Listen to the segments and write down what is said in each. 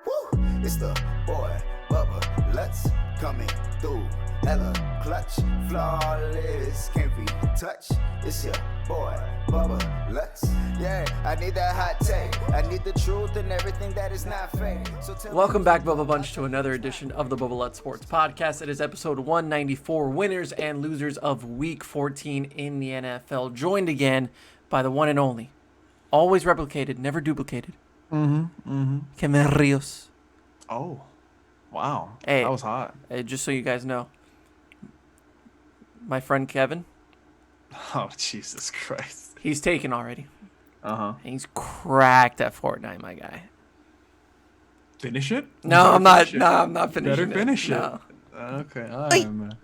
Woo! It's the boy, Bubba, Lutz coming through. Hella clutch, flawless, can't be touched. It's your boy, Bubba Lutz. Yeah, I need that hot take. I need the truth and everything that is not fake. So Welcome back, Bubba Bunch, to another edition of the Bubba Lutz Sports Podcast. It is episode 194, winners and losers of Week 14 in the NFL. Joined again by the one and only, always replicated, never duplicated, Kevin Rios. Oh, wow. Hey, that was hot. Just so you guys know, my friend Kevin, Oh, Jesus Christ. he's taken already. Uh-huh. He's cracked at Fortnite, my guy. Finish it? No, I'm not. Finish it. No, I'm not finishing Better it. finish it. No. Okay, all right, man.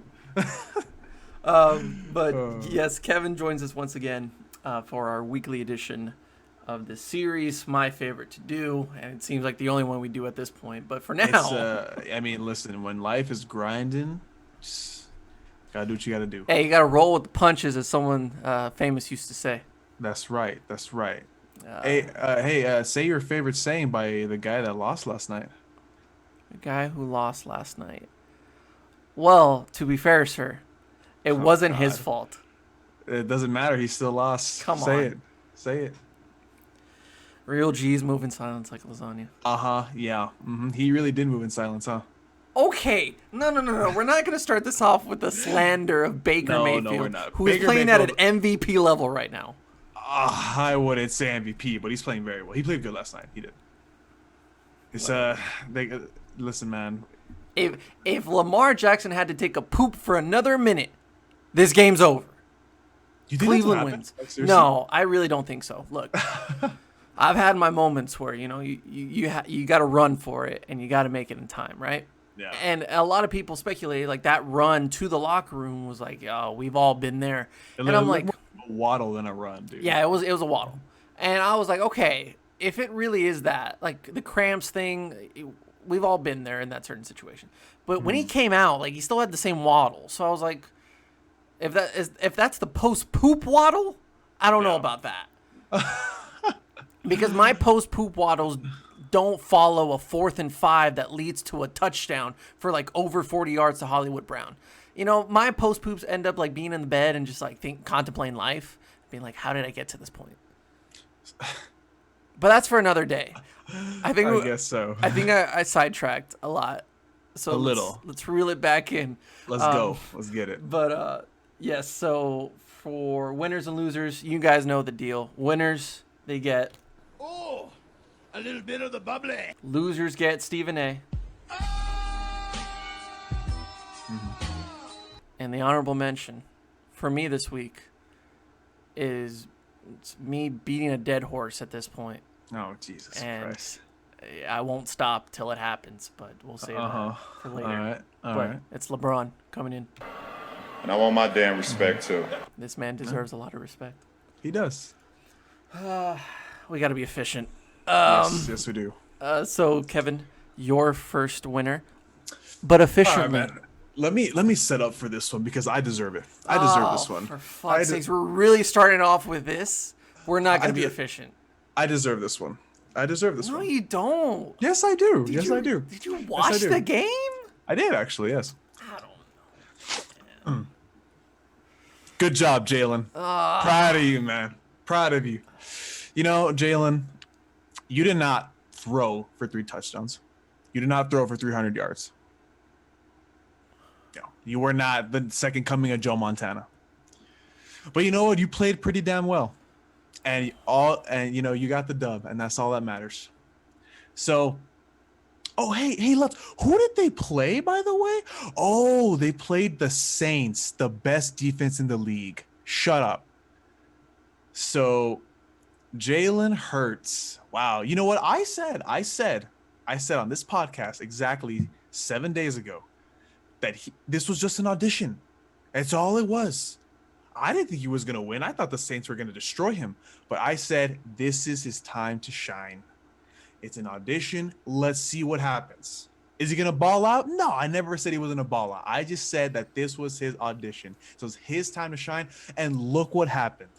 But yes, Kevin joins us once again for our weekly edition of this series. My favorite to do, and it seems like the only one we do at this point. But for now, It's, I mean, listen, when life is grinding, just gotta do what you gotta do. hey, you got to roll with the punches, as someone famous used to say. That's right. That's right. Hey, say your favorite saying by the guy that lost last night. The guy who lost last night. Well, to be fair, sir, it wasn't his God. fault. It doesn't matter. He still lost. Come Say on. it. Say it. Real G's move in silence like lasagna. Uh-huh. Yeah. He really did move in silence, huh? Okay, no. We're not going to start this off with the slander of Baker No, Mayfield, we're not. who is Baker playing at an Mayfield- MVP level right now. I wouldn't say MVP, but he's playing very well. He played good last night. He did. It's listen, man. If Lamar Jackson had to take a poop for another minute, this game's over. You think Cleveland that's what wins. happened? Like, seriously? No, I really don't think so. Look, I've had my moments where you got to run for it and you got to make it in time, right? Yeah. And a lot of people speculated like that run to the locker room was like, oh, we've all been there. And I'm like, more a waddle than a run, dude. yeah, it was a waddle. And I was like, okay, if it really is that, like the cramps thing, we've all been there in that certain situation. But when he came out, like he still had the same waddle. So I was like, if that's the post poop waddle, I don't know about that. Because my post poop waddles don't follow a 4th and 5 that leads to a touchdown for like over 40 yards to Hollywood Brown. You know, my post poops end up like being in the bed and just like contemplating life, being like, how did I get to this point? But that's for another day. I guess so. I think I sidetracked a lot. So let's reel it back in. Let's go. Let's get it. But yes, so for winners and losers, you guys know the deal. Winners, they get A little bit of the bubbly. losers get Stephen A. And the honorable mention for me this week is it's me beating a dead horse at this point. Oh, Jesus And Christ. I won't stop till it happens, but we'll save that for later. All right. All but right. it's LeBron coming in. And I want my damn respect too. This man deserves a lot of respect. He does. We got to be efficient. Yes, we do. So Kevin, your first winner, but All efficiently. right, man. Let me set up for this one because I deserve it. I deserve this one. For fuck's sakes, we're really starting off with this. We're not going to be do- efficient. I deserve this one. I deserve this No, one. you don't. Yes, I do. Did Yes, you- I do. Did you watch do. the game? I did actually. Yes. I don't know. Good job, Jalen. Proud of you, man. Proud of you. You know, Jalen, you did not throw for 3 touchdowns. You did not throw for 300 yards. No, you were not the second coming of Joe Montana. But you know what? You played pretty damn well, and you know you got the dub, and that's all that matters. So, oh hey, let's. Who did they play, by the way? Oh, they played the Saints, the best defense in the league. Shut up. So, Jalen Hurts. Wow. You know what I said? I said on this podcast exactly 7 days ago that this was just an audition. That's all it was. I didn't think he was going to win. I thought the Saints were going to destroy him. But I said, this is his time to shine. It's an audition. Let's see what happens. Is he going to ball out? No, I never said he was going to ball out. I just said that this was his audition. So it's his time to shine. And look what happened.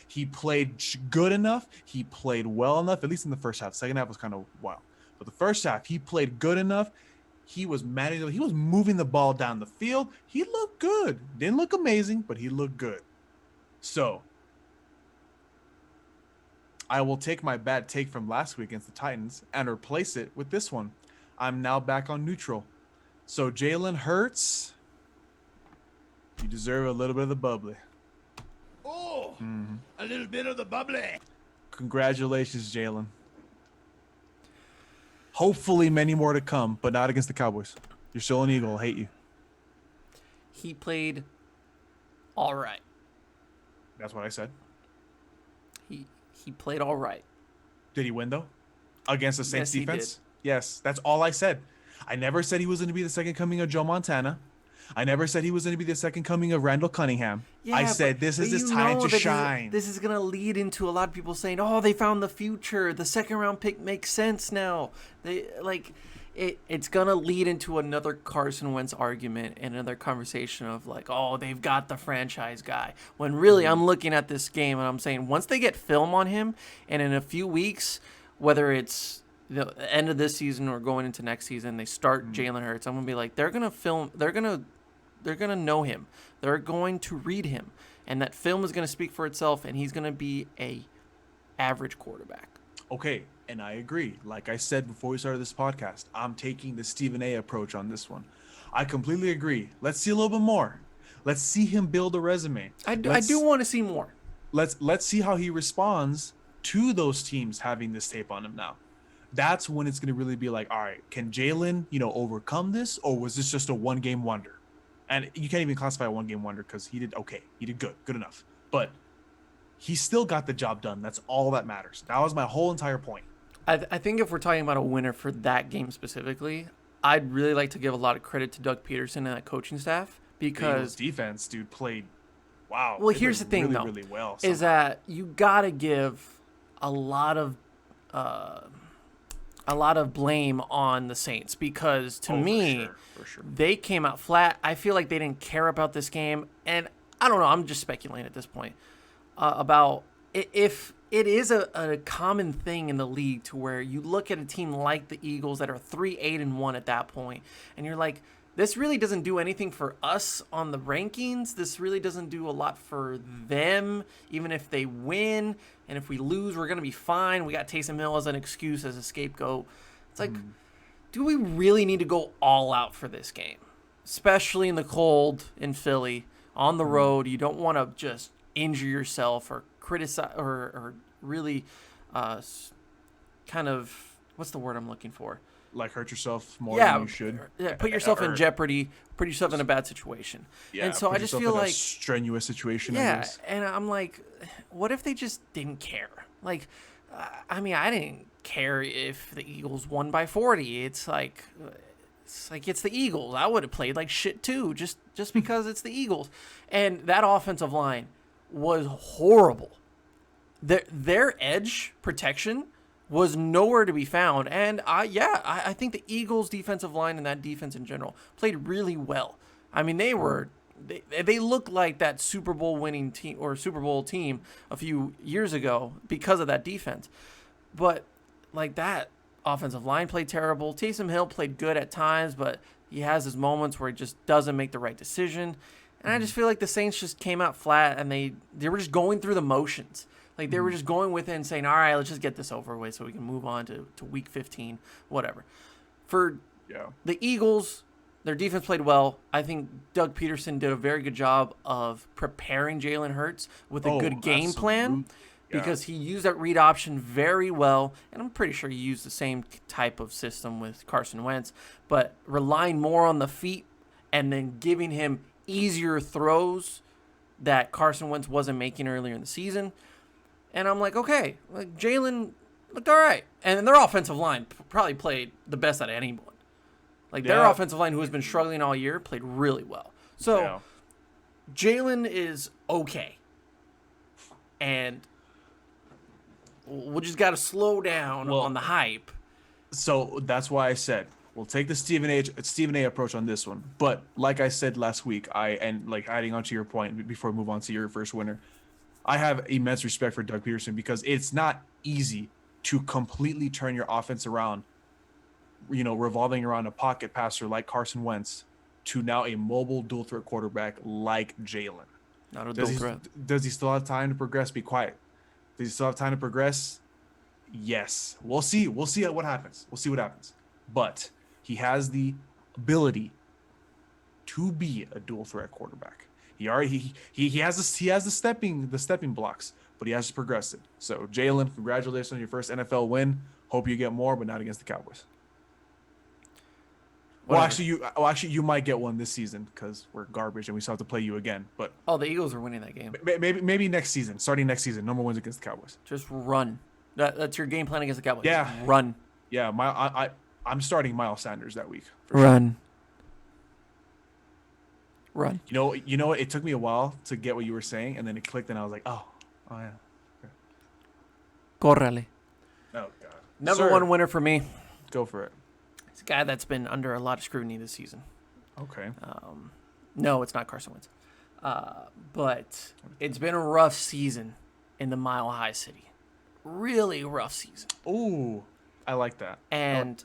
He played good enough. He played well enough, at least in the first half. Second half was kind of wild. But the first half, he played good enough. He was managing. He was moving the ball down the field. He looked good. Didn't look amazing, but he looked good. So I will take my bad take from last week against the Titans and replace it with this one. I'm now back on neutral. So Jalen Hurts, you deserve a little bit of the bubbly. Oh, a little bit of the bubbly. Congratulations, Jalen. Hopefully many more to come, but not against the Cowboys. You're still an Eagle. I hate you. He played all right. That's what I said. He played all right. Did he win, though? Against the Saints Yes, he defense? Yes, that's all I said. I never said he was going to be the second coming of Joe Montana. I never said he was going to be the second coming of Randall Cunningham. I said this is his time to shine. This is going to lead into a lot of people saying, "Oh, they found the future. The second round pick makes sense now." It's going to lead into another Carson Wentz argument and another conversation of like, "Oh, they've got the franchise guy." When really I'm looking at this game and I'm saying once they get film on him and in a few weeks, whether it's the end of this season or going into next season, they start Jalen Hurts, I'm going to be like, they're going to know him. They're going to read him. And that film is going to speak for itself, and he's going to be a average quarterback. Okay, and I agree. Like I said before we started this podcast, I'm taking the Stephen A approach on this one. I completely agree. Let's see a little bit more. Let's see him build a resume. I do want to see more. Let's see how he responds to those teams having this tape on him now. That's when it's going to really be like, all right, can Jalen, overcome this, or was this just a one-game wonder? And you can't even classify a one-game wonder because he did okay. He did good enough. But he still got the job done. That's all that matters. That was my whole entire point. I think if we're talking about a winner for that game specifically, I'd really like to give a lot of credit to Doug Peterson and that coaching staff because defense, dude, played wow. Well, here's the thing, really, though, really well. Is that you got to give a lot of blame on the Saints because to me, for sure. They came out flat. I feel like they didn't care about this game, and I don't know. I'm just speculating at this point about if it is a common thing in the league to where you look at a team like the Eagles that are 3-8-1 at that point, and you're like, this really doesn't do anything for us on the rankings. This really doesn't do a lot for them, even if they win. And if we lose, we're going to be fine. We got Taysom Hill as an excuse, as a scapegoat. It's like, do we really need to go all out for this game? Especially in the cold in Philly, on the road. You don't want to just injure yourself or criticize or really kind of, what's the word I'm looking for? Like hurt yourself more than you should. Yeah, put yourself in jeopardy, put yourself in a bad situation. Yeah, and so I just feel like a strenuous situation. Yeah, and I'm like, what if they just didn't care? Like, I mean, I didn't care if the Eagles won by 40. It's like it's the Eagles. I would have played like shit too, just because it's the Eagles. And that offensive line was horrible. Their edge protection was nowhere to be found. And I think the Eagles' defensive line and that defense in general played really well. I mean, they looked like that Super Bowl winning team or Super Bowl team a few years ago because of that defense. But like that offensive line played terrible. Taysom Hill played good at times, but he has his moments where he just doesn't make the right decision. And I just feel like the Saints just came out flat and they were just going through the motions. Like, they were just going with it and saying, all right, let's just get this over with so we can move on to week 15, whatever. For the Eagles, their defense played well. I think Doug Peterson did a very good job of preparing Jalen Hurts with a good game plan because he used that read option very well. And I'm pretty sure he used the same type of system with Carson Wentz, but relying more on the feet and then giving him easier throws that Carson Wentz wasn't making earlier in the season. And I'm like, okay, like Jalen looked all right. And their offensive line probably played the best out of anyone. Like, their offensive line, who has been struggling all year, played really well. So, Jalen is okay. And we just got to slow down on the hype. So, that's why I said, we'll take the Stephen A approach on this one. But, like I said last week, adding on to your point before we move on to your first winner, I have immense respect for Doug Peterson because it's not easy to completely turn your offense around revolving around a pocket passer like Carson Wentz to now a mobile dual threat quarterback like Jalen. Not a dual threat. Does he still have time to progress? Be quiet. Does he still have time to progress? Yes. We'll see. We'll see what happens. We'll see what happens. But he has the ability to be a dual threat quarterback. He has the stepping blocks, but he has to progress it. So Jalen, congratulations on your first NFL win. Hope you get more, but not against the Cowboys. Whatever. Well, actually, you might get one this season because we're garbage and we still have to play you again. But Oh, the Eagles are winning that game. maybe next season, starting next season, no more wins against the Cowboys. Just run. That's your game plan against the Cowboys. Yeah. Just run. Yeah, I'm starting Miles Sanders that week. Run. Run. You know what? It took me a while to get what you were saying, and then it clicked, and I was like, oh yeah. Córrele. Oh god. Number Sir, one winner for me. Go for it. It's a guy that's been under a lot of scrutiny this season. Okay. No, it's not Carson Wentz. But it's been a rough season in the Mile High City. Really rough season. Ooh, I like that. And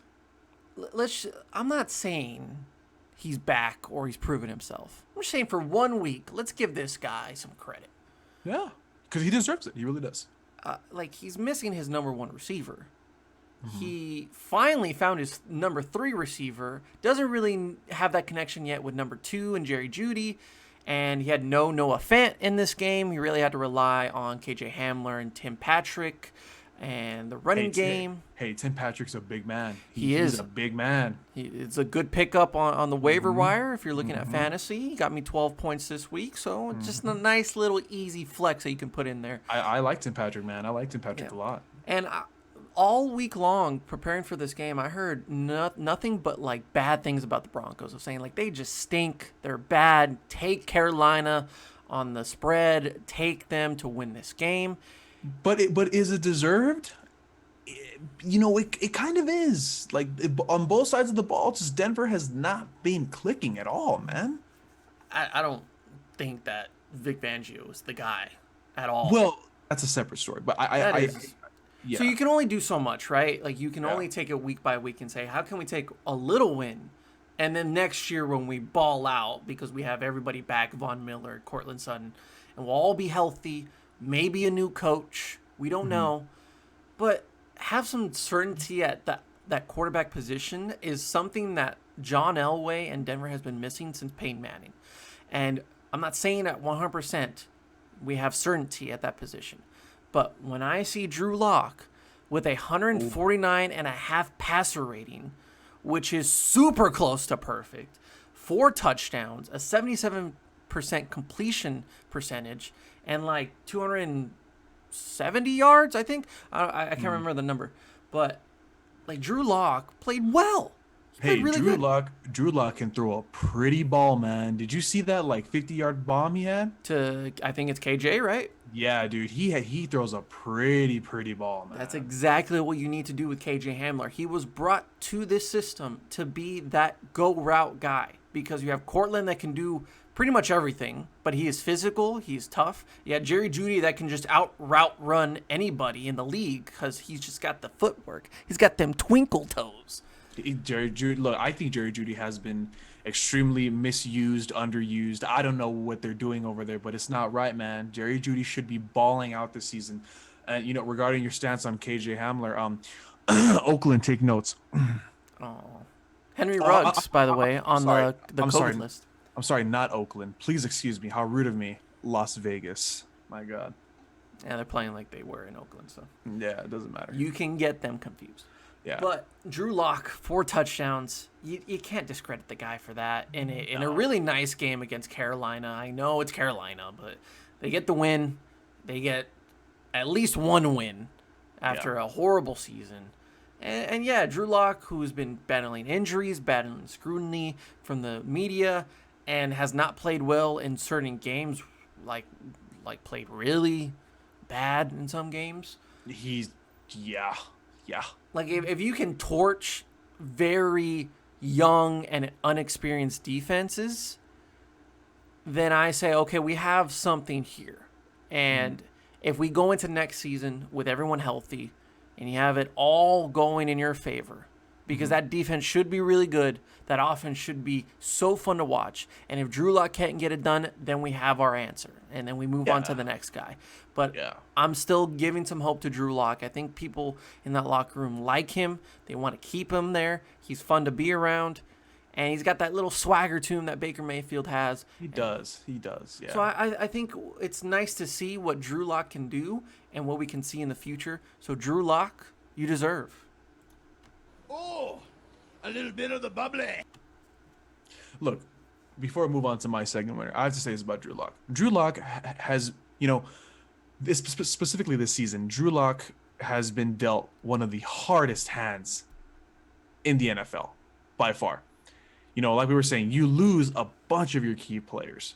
I'm not saying he's back or he's proven himself. I'm just saying for 1 week, let's give this guy some credit. Yeah, because he deserves it. He really does. He's missing his number one receiver. He finally found his number 3 receiver. Doesn't really have that connection yet with number 2 and Jerry Jeudy. And he had no Noah Fant in this game. He really had to rely on KJ Hamler and Tim Patrick and the running game. Hey, Tim Patrick's a big man. He is. He's a big man. It's a good pickup on the waiver wire if you're looking at fantasy. He got me 12 points this week, so it's just a nice little easy flex that you can put in there. I like Tim Patrick, man. I like Tim Patrick a lot. And all week long, preparing for this game, I heard nothing but like bad things about the Broncos. Of saying like they just stink, they're bad. Take Carolina on the spread. Take them to win this game. But is it deserved? It kind of is. Like on both sides of the ball, just Denver has not been clicking at all, man. I don't think that Vic Fangio is the guy at all. Well, that's a separate story. But So you can only do so much, right? Like you can only take it week by week and say, how can we take a little win? And then next year when we ball out, because we have everybody back, Von Miller, Cortland Sutton, and we'll all be healthy, maybe a new coach, we don't know. But have some certainty at that quarterback position is something that John Elway and Denver has been missing since Peyton Manning. And I'm not saying at 100% we have certainty at that position. But when I see Drew Lock with a 149.5 passer rating, which is super close to perfect, 4 touchdowns, a 77% completion percentage, and like 270 yards, I think. I can't remember the number. But like Drew Lock played well. Hey, really Drew good. Drew Lock can throw a pretty ball, man. Did you see that like 50-yard bomb he had? I think it's KJ, right? Yeah, dude. He throws a pretty ball, man. That's exactly what you need to do with KJ Hamler. He was brought to this system to be that go route guy because you have Cortland that can do pretty much everything, but he is physical, he's tough. You have Jerry Jeudy that can just out route run anybody in the league because he's just got the footwork. He's got them twinkle toes. Jerry Jeudy, look, I think Jerry Jeudy has been extremely misused, underused. I don't know what they're doing over there, but it's not right, man. Jerry Jeudy should be balling out this season. And regarding your stance on KJ Hamler, Oakland, take notes. Henry Ruggs, by the way, on the COVID list. I'm sorry, not Oakland. Please excuse me. How rude of me. Las Vegas. My God. Yeah, they're playing like they were in Oakland, so Yeah, it doesn't matter. you can get them confused. Yeah. But Drew Lock, 4 touchdowns. You can't discredit the guy for that. In a really nice game against Carolina. I know it's Carolina, but they get the win. They get at least one win after a horrible season. And yeah, Drew Lock, who's been battling injuries, battling scrutiny from the media, and has not played well in certain games, like played really bad in some games. Yeah. Like, if you can torch very young and unexperienced defenses, then I say, okay, we have something here. And if we go into next season with everyone healthy and you have it all going in your favor, because that defense should be really good. That offense should be so fun to watch. And if Drew Lock can't get it done, then we have our answer. And then we move on to the next guy. But I'm still giving some hope to Drew Lock. I think people in that locker room like him. They want to keep him there. He's fun to be around. And he's got that little swagger to him that Baker Mayfield has. He does, yeah. So I think it's nice to see what Drew Lock can do and what we can see in the future. So Drew Lock, you deserve. Oh, a little bit of the bubbly. Look, before I move on to my segment winner, I have to say this about Drew Lock. Drew Lock has, this specifically this season, Drew Lock has been dealt one of the hardest hands in the NFL by far. Like we were saying, you lose a bunch of your key players.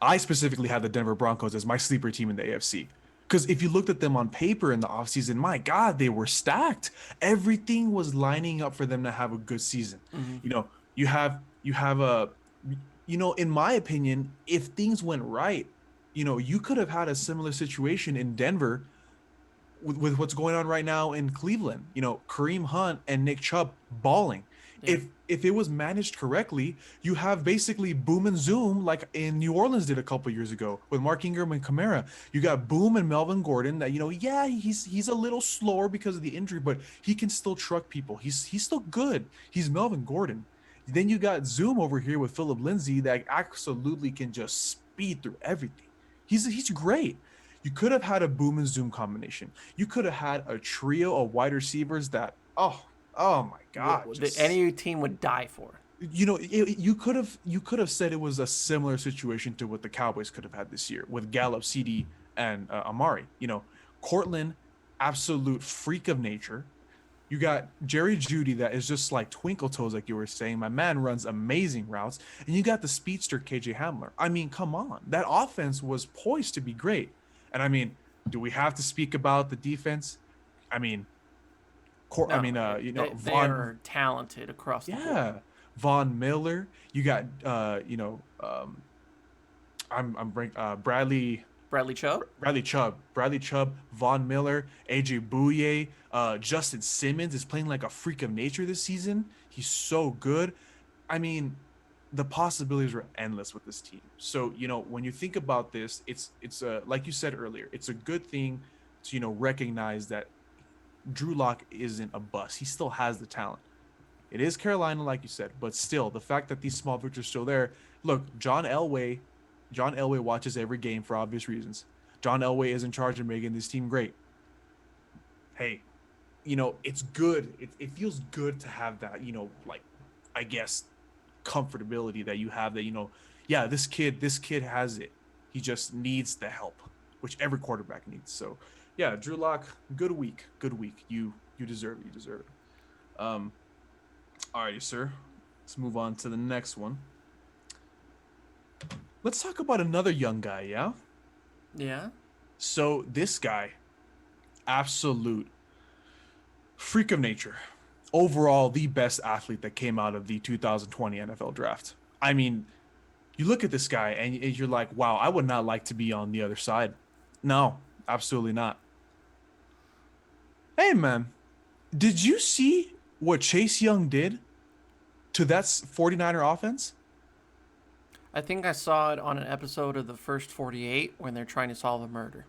I specifically have the Denver Broncos as my sleeper team in the AFC. Because if you looked at them on paper in the offseason, my God, they were stacked. Everything was lining up for them to have a good season. Mm-hmm. You have a, in my opinion, if things went right, you could have had a similar situation in Denver with what's going on right now in Cleveland. Kareem Hunt and Nick Chubb balling. Yeah. If it was managed correctly, you have basically boom and zoom like in New Orleans did a couple years ago with Mark Ingram and Kamara. You got boom and Melvin Gordon that he's a little slower because of the injury, but he can still truck people. He's still good. He's Melvin Gordon. Then you got Zoom over here with Philip Lindsay that absolutely can just speed through everything. He's great. You could have had a boom and zoom combination. You could have had a trio of wide receivers that oh my God! Any team would die for. You could have said it was a similar situation to what the Cowboys could have had this year with Gallup, CD, and Amari. Cortland, absolute freak of nature. You got Jerry Jeudy that is just like twinkle toes, like you were saying. My man runs amazing routes, and you got the speedster KJ Hamler. I mean, come on, that offense was poised to be great. And I mean, do we have to speak about the defense? I mean. They are talented across the board. Yeah, Von Miller. You got Bradley Chubb, Von Miller, AJ Bouye, Justin Simmons is playing like a freak of nature this season. He's so good. I mean, the possibilities are endless with this team. So when you think about this, it's like you said earlier, it's a good thing to recognize that Drew Lock isn't a bust. He still has the talent. It is Carolina, like you said, but still, the fact that these small victories are still there. Look, John Elway watches every game for obvious reasons. John Elway is in charge of making this team great. Hey, it's good. It feels good to have that, I guess, comfortability that you have that, this kid has it. He just needs the help, which every quarterback needs. So, yeah, Drew Lock, good week. You deserve it. All righty, sir. Let's move on to the next one. Let's talk about another young guy, yeah? Yeah. So this guy, absolute freak of nature. Overall, the best athlete that came out of the 2020 NFL draft. I mean, you look at this guy and you're like, wow, I would not like to be on the other side. No, absolutely not. Hey, man, did you see what Chase Young did to that 49er offense? I think I saw it on an episode of the First 48 when they're trying to solve a murder.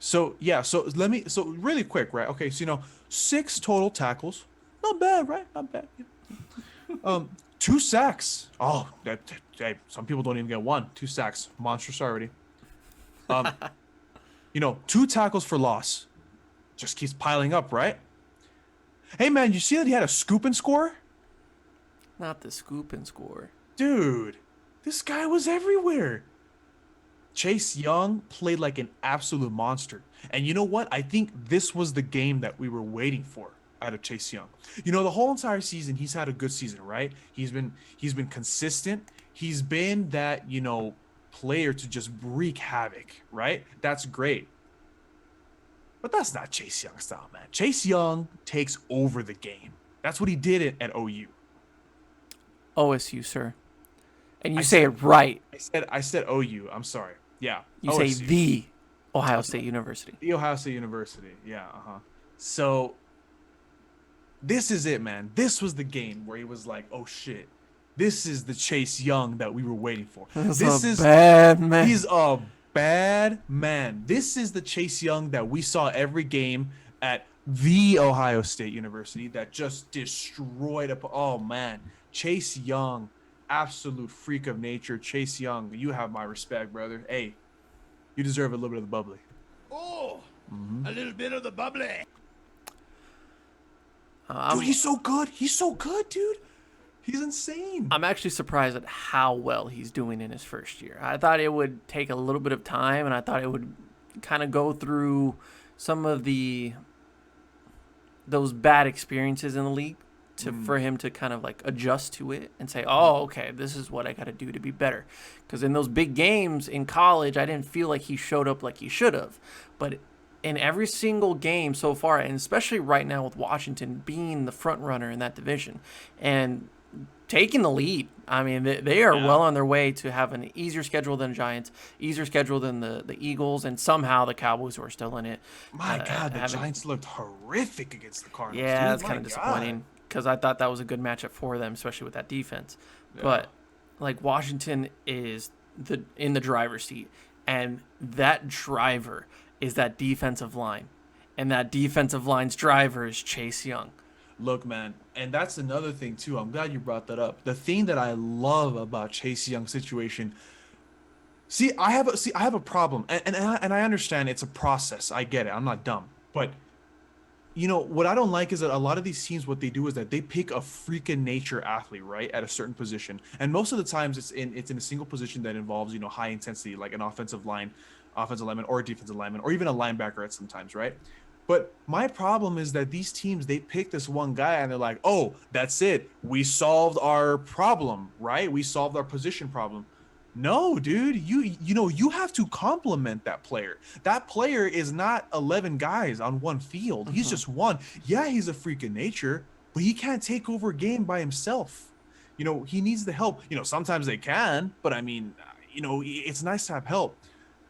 So really quick, right? Okay, so 6 total tackles. Not bad, right? Not bad. 2 sacks. Oh, some people don't even get 1. 2 sacks. Monstrous already. 2 tackles for loss. Just keeps piling up, right? Hey, man, you see that he had a scoop and score? Not the scoop and score. Dude, this guy was everywhere. Chase Young played like an absolute monster. And you know what? I think this was the game that we were waiting for out of Chase Young. The whole entire season, he's had a good season, right? He's been consistent. He's been that, player to just wreak havoc, right? That's great. But that's not Chase Young style, man. Chase Young takes over the game. That's what he did at OU. OSU, sir. And you say it right. I said OU. I'm sorry. Yeah. You OSU. say the Ohio State University. The Ohio State University. Yeah. So This is it, man. This was the game where he was like, oh shit, this is the Chase Young that we were waiting for. This is bad man. He's a bad man. This is the Chase Young that we saw every game at the Ohio State University that just destroyed. Oh man, Chase Young, absolute freak of nature. Chase Young, you have my respect, brother. Hey, you deserve a little bit of the bubbly. Oh, a little bit of the bubbly. Dude, he's so good. He's so good, dude. He's insane. I'm actually surprised at how well he's doing in his first year. I thought it would take a little bit of time, and I thought it would kind of go through some of those bad experiences in the league for him to kind of like adjust to it and say, oh, okay, this is what I got to do to be better. Because in those big games in college, I didn't feel like he showed up like he should have. But in every single game so far, and especially right now with Washington being the front runner in that division and taking the lead, I mean, they are well on their way to have an easier schedule than Giants, easier schedule than the Eagles, and somehow the Cowboys who are still in it. My God, the Giants looked horrific against the Cardinals. Yeah, dude. that's kind of disappointing because I thought that was a good matchup for them, especially with that defense. Yeah. But like Washington is in the driver's seat, and that driver is that defensive line, and that defensive line's driver is Chase Young. Look, man, and that's another thing too. I'm glad you brought that up. The thing that I love about Chase Young's situation. I have a problem, and I understand it's a process. I get it. I'm not dumb, but you know what I don't like is that a lot of these teams, what they do is that they pick a freaking nature athlete, right, at a certain position, and most of the times it's in a single position that involves high intensity, like an offensive lineman, or a defensive lineman, or even a linebacker at sometimes, right? But my problem is that these teams, they pick this one guy and they're like, oh, that's it. We solved our problem, right? We solved our position problem. No, dude, you have to complement that player. That player is not 11 guys on one field. He's just one. Yeah, he's a freak of nature, but he can't take over a game by himself. He needs the help. Sometimes they can, but I mean, it's nice to have help.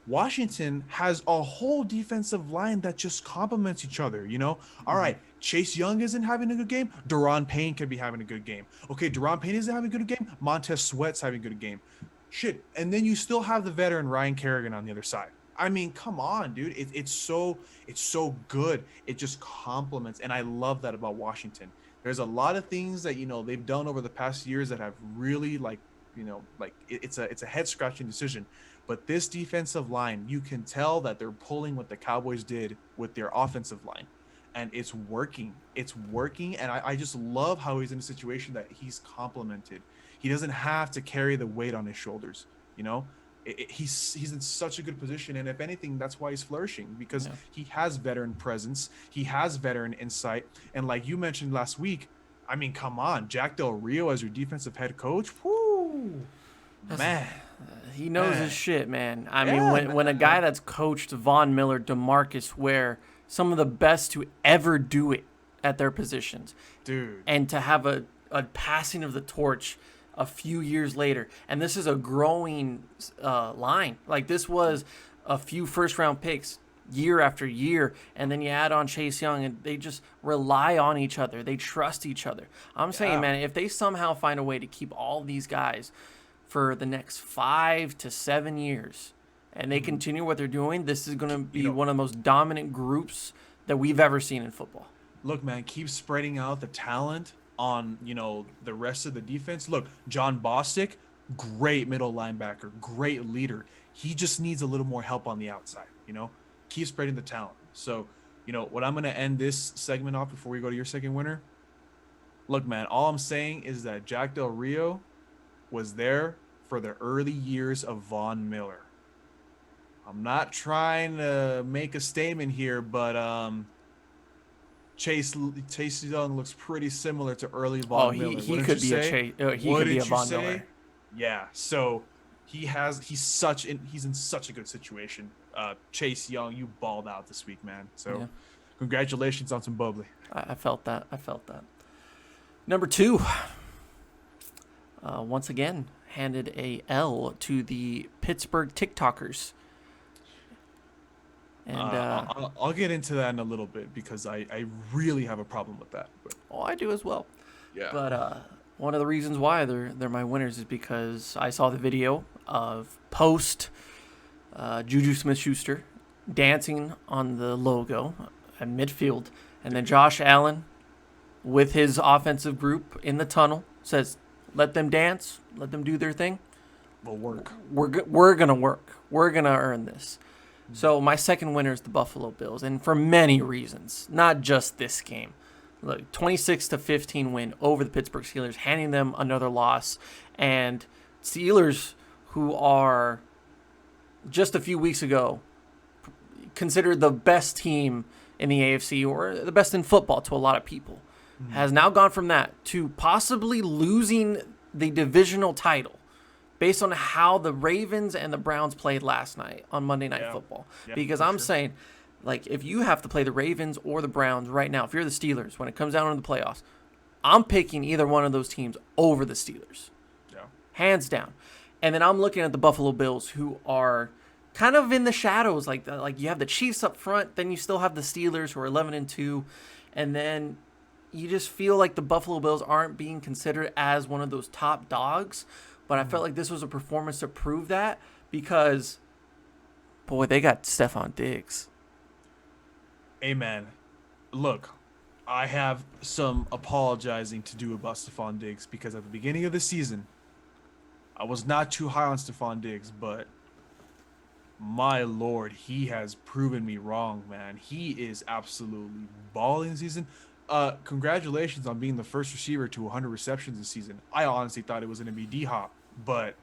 Washington has a whole defensive line that just complements each other, All right, Chase Young isn't having a good game. Daron Payne could be having a good game. Okay, Daron Payne isn't having a good game. Montez Sweat's having a good game. Shit, and then you still have the veteran Ryan Kerrigan on the other side. I mean, come on, dude. It's so good. It just complements, and I love that about Washington. There's a lot of things that they've done over the past years that have really it's a head scratching decision. But this defensive line, you can tell that they're pulling what the Cowboys did with their offensive line. And it's working. It's working. And I just love how he's in a situation that he's complimented. He doesn't have to carry the weight on his shoulders. He's in such a good position. And if anything, that's why he's flourishing, because he has veteran presence. He has veteran insight. And like you mentioned last week, I mean, come on, Jack Del Rio as your defensive head coach. Whoo, man. He knows his shit, man. I mean, when a guy that's coached Von Miller, DeMarcus Ware, some of the best to ever do it at their positions, dude, and to have a passing of the torch a few years later, and this is a growing line. Like, this was a few first-round picks year after year, and then you add on Chase Young, and they just rely on each other. They trust each other. I'm saying, man, if they somehow find a way to keep all these guys for the next 5 to 7 years, and they continue what they're doing, this is going to be one of the most dominant groups that we've ever seen in football. Look, man, keep spreading out the talent on, the rest of the defense. Look, John Bostic, great middle linebacker, great leader. He just needs a little more help on the outside, Keep spreading the talent. So, what I'm going to end this segment off before we go to your second winner. Look, man, all I'm saying is that Jack Del Rio was there for the early years of Von Miller. I'm not trying to make a statement here, but Chase Young looks pretty similar to early Von Miller. He could be a Von Miller. Yeah, so he's in such a good situation. Chase Young, you balled out this week, man. So congratulations on some bubbly. I felt that. Number 2. Once again, handed a L to the Pittsburgh TikTokers. And I'll get into that in a little bit because I really have a problem with that. But, Oh, I do as well. yeah. But one of the reasons why they're my winners is because I saw the video of post Juju Smith-Schuster dancing on the logo at midfield, and then Josh Allen with his offensive group in the tunnel says, "Let them dance, let them do their thing. will work. We're gonna work. We're gonna earn this." So my second winner is the Buffalo Bills, and for many reasons, not just this game. Look, 26-15 win over the Pittsburgh Steelers, handing them another loss, and Steelers, who are just a few weeks ago considered the best team in the AFC or the best in football to a lot of people, has now gone from that to possibly losing the divisional title based on how the Ravens and the Browns played last night on Monday Night Football. Yeah, because for I'm sure. saying, like, if you have to play the Ravens or the Browns right now, if you're the Steelers, when it comes down to the playoffs, I'm picking either one of those teams over the Steelers. Yeah. Hands down. And then I'm looking at the Buffalo Bills, who are kind of in the shadows. Like you have the Chiefs up front, then you still have the Steelers, who are 11-2, and then you just feel like the Buffalo Bills aren't being considered as one of those top dogs. But I felt like this was a performance to prove that because, boy, they got Stephon Diggs. Amen. Look, I have some apologizing to do about Stephon Diggs because at the beginning of the season, I was not too high on Stephon Diggs, but my lord, he has proven me wrong, man. He is absolutely balling this season. Congratulations on being the first receiver to 100 receptions this season. I honestly thought it was going to be D-Hop, but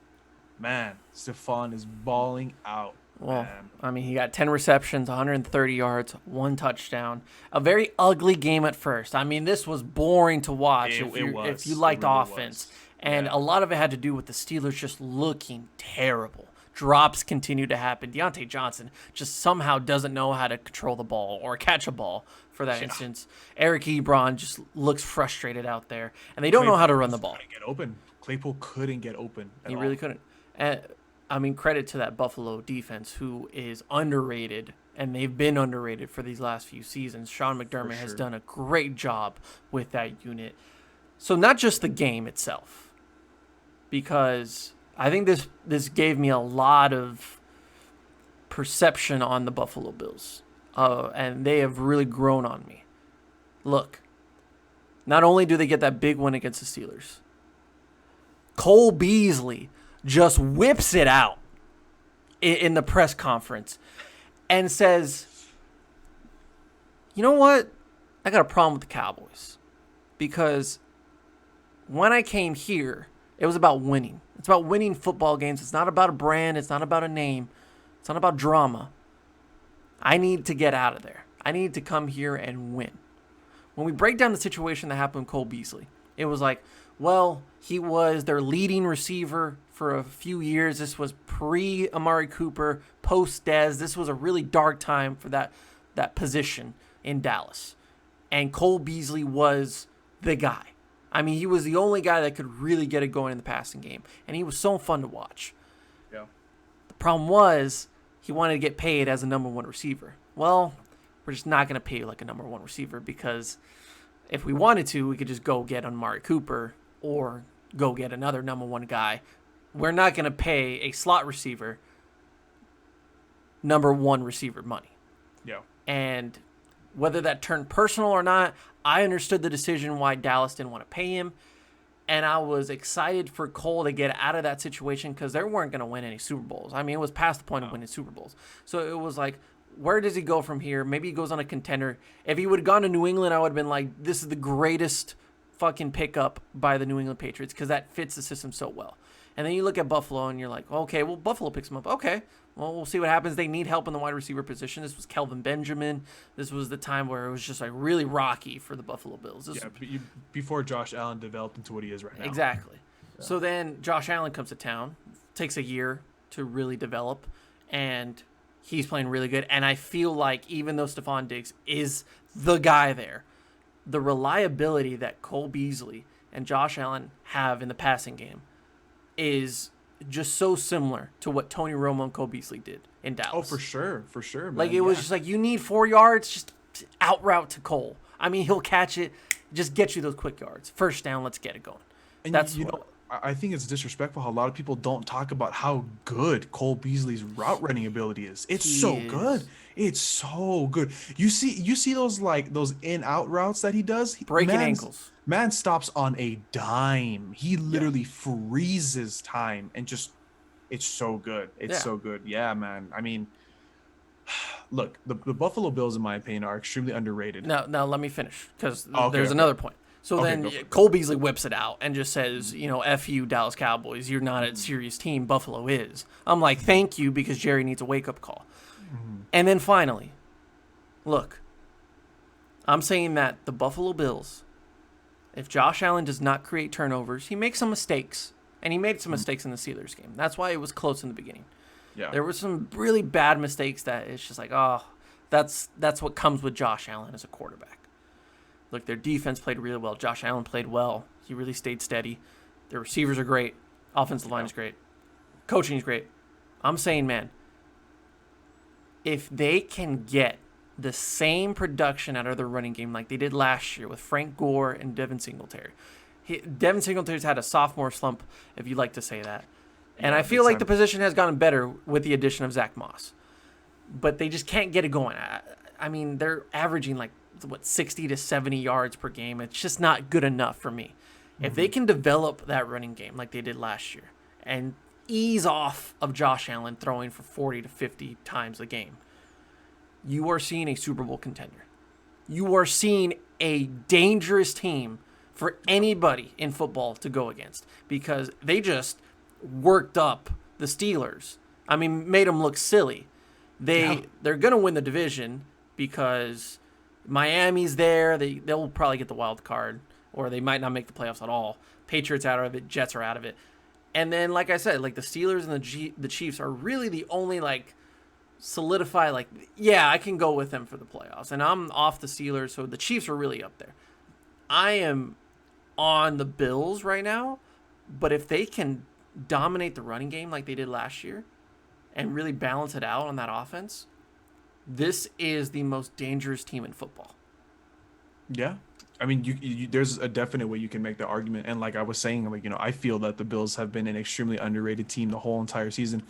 man, Stephon is balling out. Well, Man. I mean, he got 10 receptions, 130 yards, 1 touchdown. A very ugly game at first. I mean, this was boring to watch if you liked offense. And a lot of it had to do with the Steelers just looking terrible. Drops continue to happen. Deontay Johnson just somehow doesn't know how to control the ball or catch a ball for that instance. Eric Ebron just looks frustrated out there. And they don't know how to run the ball. Couldn't get open. Claypool couldn't get open at He all. really couldn't. And I mean, credit to that Buffalo defense, who is underrated, and they've been underrated for these last few seasons. Sean McDermott has sure. done a great job with that unit. So not just the game itself, because I think this gave me a lot of perception on the Buffalo Bills, and they have really grown on me. Look, not only do they get that big win against the Steelers, Cole Beasley just whips it out in the press conference and says, "You know what? I got a problem with the Cowboys because when I came here, it was about winning. It's about winning football games. It's not about a brand. It's not about a name. It's not about drama. I need to get out of there. I need to come here and win." When we break down the situation that happened with Cole Beasley, it was like, well, he was their leading receiver for a few years. This was pre-Amari Cooper, post-Dez. This was a really dark time for that position in Dallas. And Cole Beasley was the guy. I mean, he was the only guy that could really get it going in the passing game. And he was so fun to watch. Yeah. The problem was he wanted to get paid as a number one receiver. Well, we're just not going to pay you like a number one receiver because if we wanted to, we could just go get Amari Cooper or go get another number one guy. We're not going to pay a slot receiver number one receiver money. Yeah. And whether that turned personal or not, I understood the decision why Dallas didn't want to pay him. And I was excited for Cole to get out of that situation because they weren't going to win any Super Bowls. I mean, it was past the point of winning Super Bowls. So it was like, where does he go from here? Maybe he goes on a contender. If he would have gone to New England, I would have been like, this is the greatest fucking pickup by the New England Patriots because that fits the system so well. And then you look at Buffalo and you're like, okay, well, Buffalo picks him up. Okay, well, we'll see what happens. They need help in the wide receiver position. This was Kelvin Benjamin. This was the time where it was just like really rocky for the Buffalo Bills. Before Josh Allen developed into what he is right now. Exactly. Yeah. So then Josh Allen comes to town, takes a year to really develop, and he's playing really good. And I feel like even though Stephon Diggs is the guy there, the reliability that Cole Beasley and Josh Allen have in the passing game is just so similar to what Tony Romo and Cole Beasley did in Dallas. Oh, for sure, man. Like, it was just like, you need 4 yards, just out route to Cole. I mean, he'll catch it, just get you those quick yards. First down, let's get it going. And That's you what, know, I think it's disrespectful how a lot of people don't talk about how good Cole Beasley's route running ability is. It's so good. It's so good. You see those in out routes that he does. breaking ankles. Man stops on a dime. He literally freezes time and just. It's so good. It's so good. Yeah, man. I mean, look, the Buffalo Bills, in my opinion, are extremely underrated. Now let me finish, because Okay, there's okay. another point. So Okay, then go for it. Cole Beasley whips it out and just says, F you, Dallas Cowboys. You're not a serious team. Buffalo is. I'm like, thank you, because Jerry needs a wake-up call. And then finally, look, I'm saying that the Buffalo Bills, if Josh Allen does not create turnovers, he makes some mistakes. And he made some mistakes in the Steelers game. That's why it was close in the beginning. Yeah. There were some really bad mistakes that it's just like, oh, that's what comes with Josh Allen as a quarterback. Look, their defense played really well. Josh Allen played well. He really stayed steady. Their receivers are great. Offensive line is great. Coaching is great. I'm saying, man, if they can get the same production out of their running game like they did last year with Frank Gore and Devin Singletary. Devin Singletary's had a sophomore slump, if you like to say that. And I feel like the position has gotten better with the addition of Zach Moss. But they just can't get it going. I mean, they're averaging 60 to 70 yards per game. It's just not good enough for me. If they can develop that running game like they did last year and ease off of Josh Allen throwing for 40 to 50 times a game, you are seeing a Super Bowl contender. You are seeing a dangerous team for anybody in football to go against, because they just worked up the Steelers. I mean, made them look silly. They're going to win the division because Miami's there. They'll probably get the wild card, or they might not make the playoffs at all. Patriots out of it. Jets are out of it. And then, like I said, the Steelers and the Chiefs are really the only solidify, I can go with them for the playoffs. And I'm off the Steelers, so the Chiefs are really up there. I am on the Bills right now, but if they can dominate the running game like they did last year and really balance it out on that offense, this is the most dangerous team in football. Yeah. I mean, you there's a definite way you can make the argument. And like I was saying, I feel that the Bills have been an extremely underrated team the whole entire season.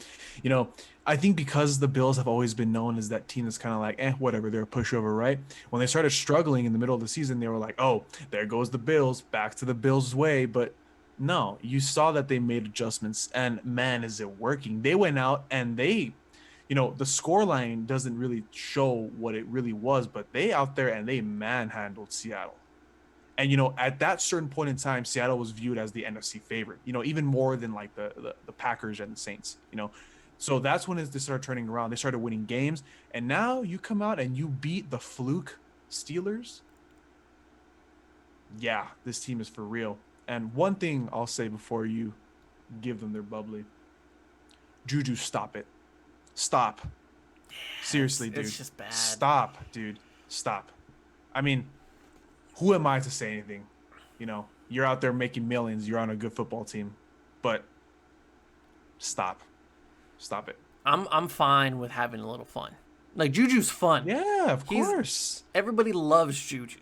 I think because the Bills have always been known as that team that's kind of whatever, they're a pushover, right? When they started struggling in the middle of the season, they were like, oh, there goes the Bills, back to the Bills' way. But no, you saw that they made adjustments, and man, is it working. They went out and they, the scoreline doesn't really show what it really was, but they out there and they manhandled Seattle. And, at that certain point in time, Seattle was viewed as the NFC favorite, even more than the Packers and the Saints, So that's when they started turning around. They started winning games. And now you come out and you beat the fluke Steelers. Yeah, this team is for real. And one thing I'll say before you give them their bubbly. Juju, stop it. Stop. Seriously, dude. It's just bad. Stop, dude. Stop. I mean, who am I to say anything? You're out there making millions. You're on a good football team. But stop. Stop it. I'm fine with having a little fun. Juju's fun. Yeah, of course. Everybody loves Juju.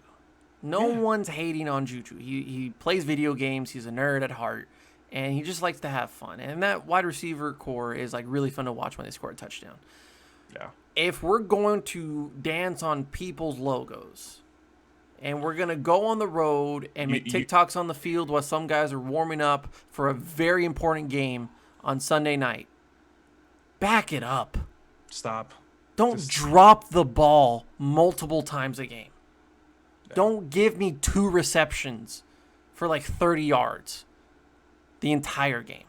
No one's hating on Juju. He plays video games. He's a nerd at heart. And he just likes to have fun. And that wide receiver core is really fun to watch when they score a touchdown. Yeah. If we're going to dance on people's logos and we're going to go on the road and make TikToks on the field while some guys are warming up for a very important game on Sunday night, back it up. Stop. Don't drop the ball multiple times a game. Yeah. Don't give me 2 receptions for 30 yards the entire game.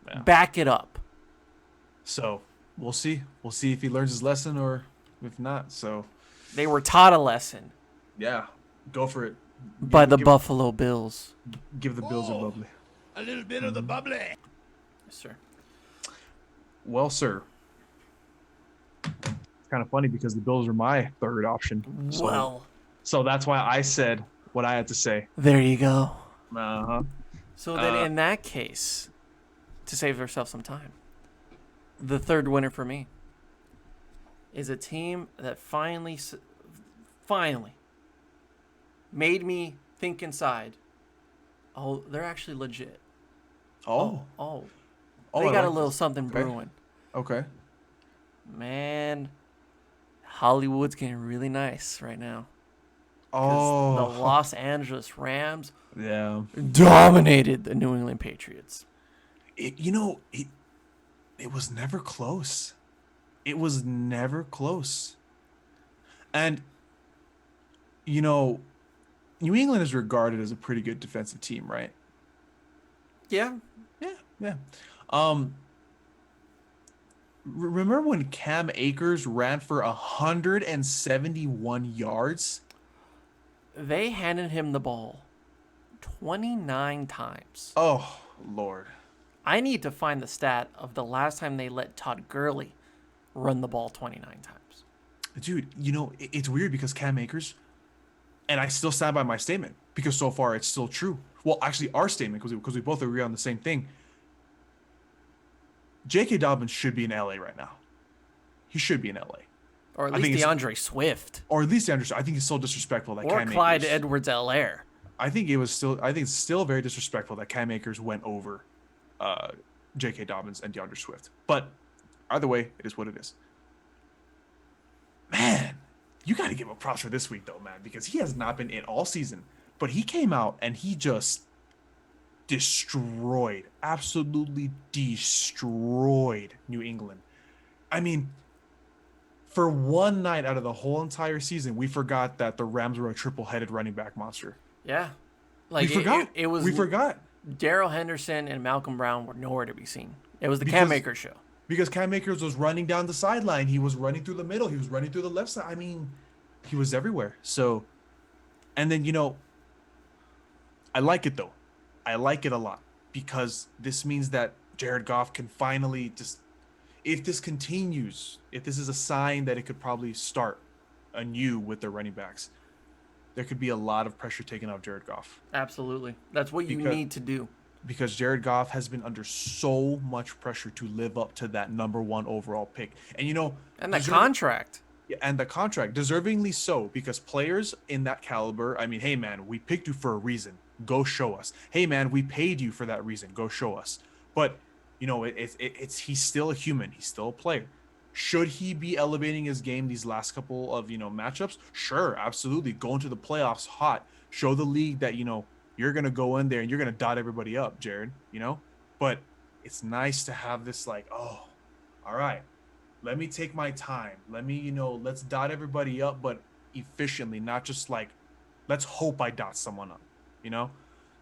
Yeah. Back it up. So we'll see. We'll see if he learns his lesson or if not. So they were taught a lesson. Yeah, go for it. By the Buffalo Bills. Give the Bills a bubbly. A little bit of the bubbly. Yes, sir. Well, sir. It's kind of funny because the Bills are my third option. So that's why I said what I had to say. There you go. Uh-huh. So then in that case, to save ourselves some time. The third winner for me is a team that finally made me think inside. Oh, they're actually legit. Oh. They I got a like little this. something Okay. brewing. Okay. Man, Hollywood's getting really nice right now. 'Cause Oh. the Los Angeles Rams Yeah. dominated the New England Patriots. It was never close. It was never close. And New England is regarded as a pretty good defensive team, right? Yeah. Yeah. Remember when Cam Akers ran for 171 yards? They handed him the ball 29 times. Oh, Lord. I need to find the stat of the last time they let Todd Gurley run the ball 29 times. Dude, it's weird because Cam Akers, and I still stand by my statement because so far it's still true. Well, actually, our statement, because we both agree on the same thing. J.K. Dobbins should be in L.A. right now. He should be in L.A. Or at I least think it's- DeAndre Swift. Or at least I think it's so disrespectful that Or Cam Clyde Akers. Edwards-Helaire. I think it's still very disrespectful that Cam Akers went over J.K. Dobbins and DeAndre Swift. But either way, it is what it is. Man, you got to give him props for this week, though, man, because he has not been in all season. But he came out and he just absolutely destroyed New England. I mean, for one night out of the whole entire season, we forgot that the Rams were a triple-headed running back monster. Yeah. We forgot. It was we forgot. Darrell Henderson and Malcolm Brown were nowhere to be seen. It was the Because- Cam Akers show. Because Cam Akers was running down the sideline. He was running through the middle. He was running through the left side. I mean, he was everywhere. So, and then, I like it, though. I like it a lot because this means that Jared Goff can finally just, if this continues, if this is a sign that it could probably start anew with their running backs, there could be a lot of pressure taken off Jared Goff. Absolutely. That's what you Because- need to do. Because Jared Goff has been under so much pressure to live up to that number 1 overall pick. And And the deserve- contract. and the contract, deservingly so, because players in that caliber, I mean, hey man, we picked you for a reason. Go show us. Hey man, we paid you for that reason. Go show us. But he's still a human. He's still a player. Should he be elevating his game these last couple of matchups? Sure, absolutely. Go into the playoffs hot. Show the league that you're gonna go in there and you're gonna dot everybody up, Jared. But it's nice to have this all right. Let me take my time. Let me, let's dot everybody up, but efficiently, not just let's hope I dot someone up,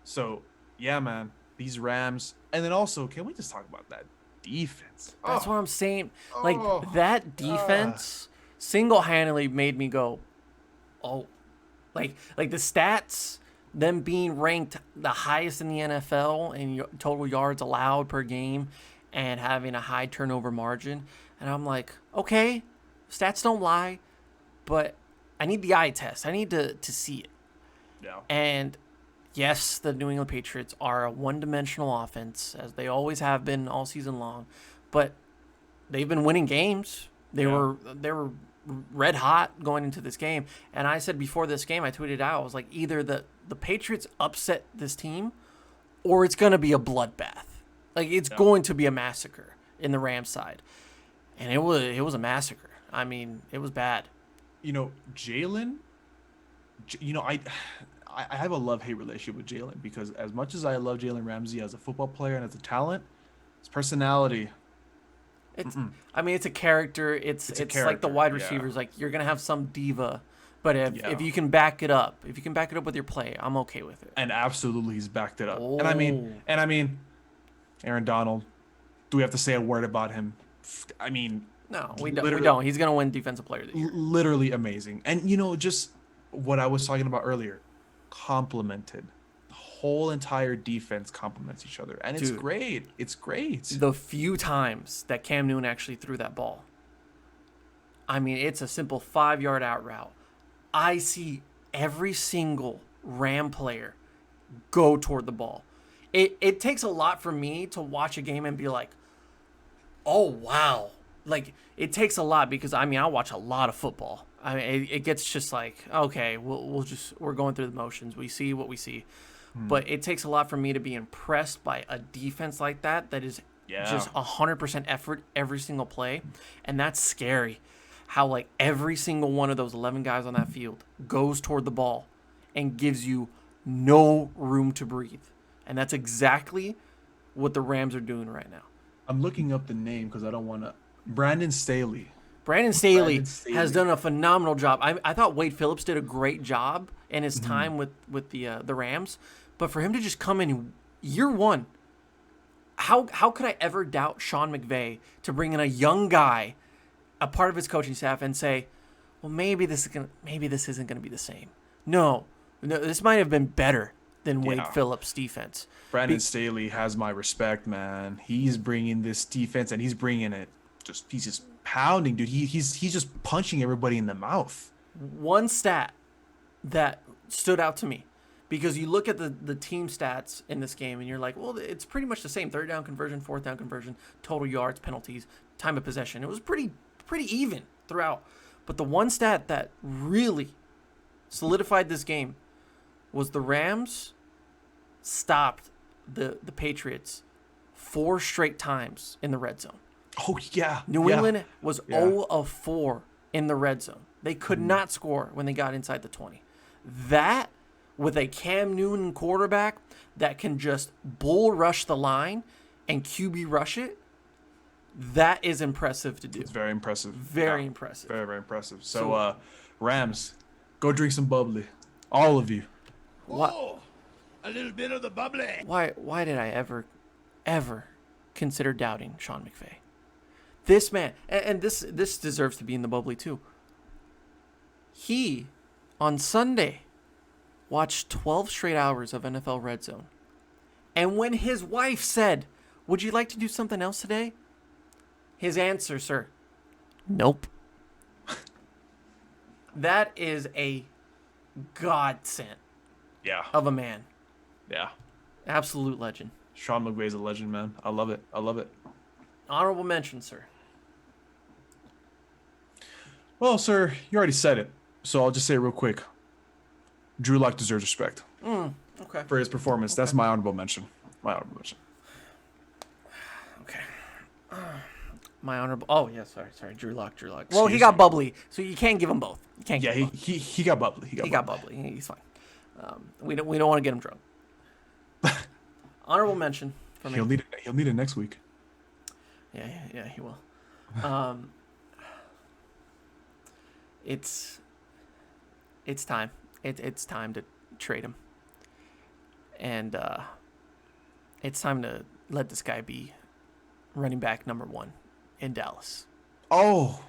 So, yeah, man, these Rams. And then also, can we just talk about that defense? That's what I'm saying. Oh. That defense single-handedly made me go, oh. Like the stats, them being ranked the highest in the NFL in total yards allowed per game and having a high turnover margin. And I'm like, okay, stats don't lie, but I need the eye test. I need to see it. Yeah. And yes, the New England Patriots are a one-dimensional offense, as they always have been all season long, but they've been winning games. They were red hot going into this game. And I said before this game, I tweeted out, I was like, either the Patriots upset this team or it's going to be a bloodbath. It's going to be a massacre in the Rams side. And it was a massacre. I mean, it was bad. Jalen, I have a love-hate relationship with Jalen because as much as I love Jalen Ramsey as a football player and as a talent, his personality. I mean, it's a character. It's like the character, wide yeah. receivers. You're going to have some diva. But if Yeah. you can back it up, with your play, I'm okay with it. And absolutely, he's backed it up. Oh. And I mean, Aaron Donald. Do we have to say a word about him? I mean, No, we don't. Literally- He's going to win Defensive Player of the Year. literally amazing. And just what I was talking about earlier, complemented. The whole entire defense complements each other, and it's Dude. great. It's great. The few times that Cam Newton actually threw that ball, I mean, it's a simple 5-yard out route. I see every single Ram player go toward the ball. it takes a lot for me to watch a game and be like, oh wow, like it takes a lot because I watch a lot of football. I mean, it gets just like, okay, we're going through the motions. We see what we see, but it takes a lot for me to be impressed by a defense like that is just 100% effort every single play, and that's scary. How like every single one of those 11 guys on that field goes toward the ball and gives you no room to breathe, and that's exactly what the Rams are doing right now. I'm looking up the name because I don't want to. Brandon Staley. Brandon Staley has done a phenomenal job. I thought Wade Phillips did a great job in his time with the Rams, but for him to just come in year one, how could I ever doubt Sean McVay to bring in a young guy, a part of his coaching staff, and say, well, maybe this isn't gonna be the same. No, this might have been better than Wade Phillips' defense. Brandon Staley has my respect, man. He's bringing this defense, and he's bringing it. He's just pounding, dude. He's just punching everybody in the mouth. One stat that stood out to me, because you look at the team stats in this game and you're like, well, it's pretty much the same. 3rd down conversion, 4th down conversion, total yards, penalties, time of possession. It was pretty even throughout. But the one stat that really solidified this game was the Rams stopped the Patriots 4 straight times in the red zone. Oh, yeah. New England was 0 of 4 in the red zone. They could not score when they got inside the 20. That, with a Cam Newton quarterback that can just bull rush the line and QB rush it, that is impressive to do. It's very impressive. Very impressive. Very, very impressive. So, Rams, go drink some bubbly. All of you. Oh, a little bit of the bubbly. Why did I ever consider doubting Sean McVay? This man, and this deserves to be in the bubbly too. He, on Sunday, watched 12 straight hours of NFL Red Zone. And when his wife said, would you like to do something else today? His answer, sir, nope. That is a godsend of a man. Yeah. Absolute legend. Sean McVay's a legend, man. I love it. Honorable mention, sir. Well, sir, you already said it, so I'll just say it real quick. Drew Lock deserves respect Okay. for his performance. That's my honorable mention. Okay. My honorable. Oh yeah, sorry. Drew Lock. Well, he got bubbly, so you can't give him both. You can't. Yeah, give him both. he got bubbly. He got bubbly. He's fine. We don't want to get him drunk. Honorable mention for me. He'll need it next week. Yeah, he will. It's time. It's time to trade him, and it's time to let this guy be running back number 1 in Dallas. Oh,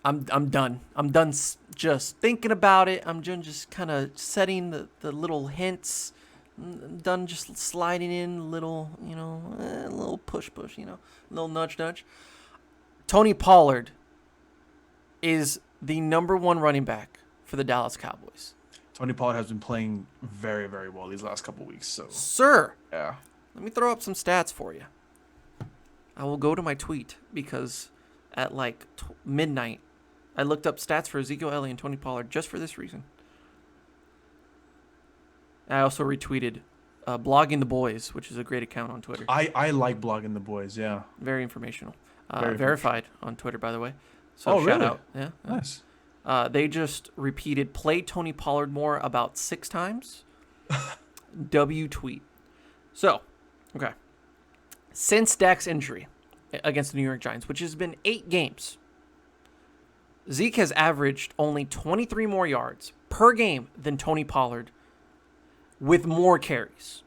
I'm done. I'm done just thinking about it. I'm just kind of setting the little hints. I'm done just sliding in little, a little push, a little nudge. Tony Pollard is the number 1 running back for the Dallas Cowboys. Tony Pollard has been playing very, very well these last couple weeks. So, sir, yeah. Let me throw up some stats for you. I will go to my tweet because at like midnight, I looked up stats for Ezekiel Elliott and Tony Pollard just for this reason. I also retweeted Blogging the Boys, which is a great account on Twitter. I like Blogging the Boys, yeah. Very informational. Very verified on Twitter, by the way. So oh, shout really? out. Yeah. Nice. They just repeated play Tony Pollard more about 6 times. W tweet. So, okay. Since Dak's injury against the New York Giants, which has been 8 games, Zeke has averaged only 23 more yards per game than Tony Pollard with more carries.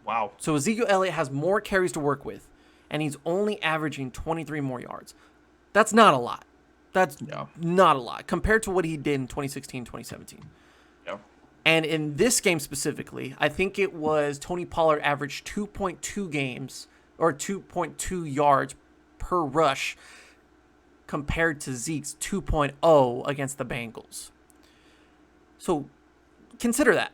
Wow. So Ezekiel Elliott has more carries to work with, and he's only averaging 23 more yards. That's not a lot. That's not a lot compared to what he did in 2016, 2017. Yeah. And in this game specifically, I think it was Tony Pollard averaged 2.2 yards per rush compared to Zeke's 2.0 against the Bengals. So consider that.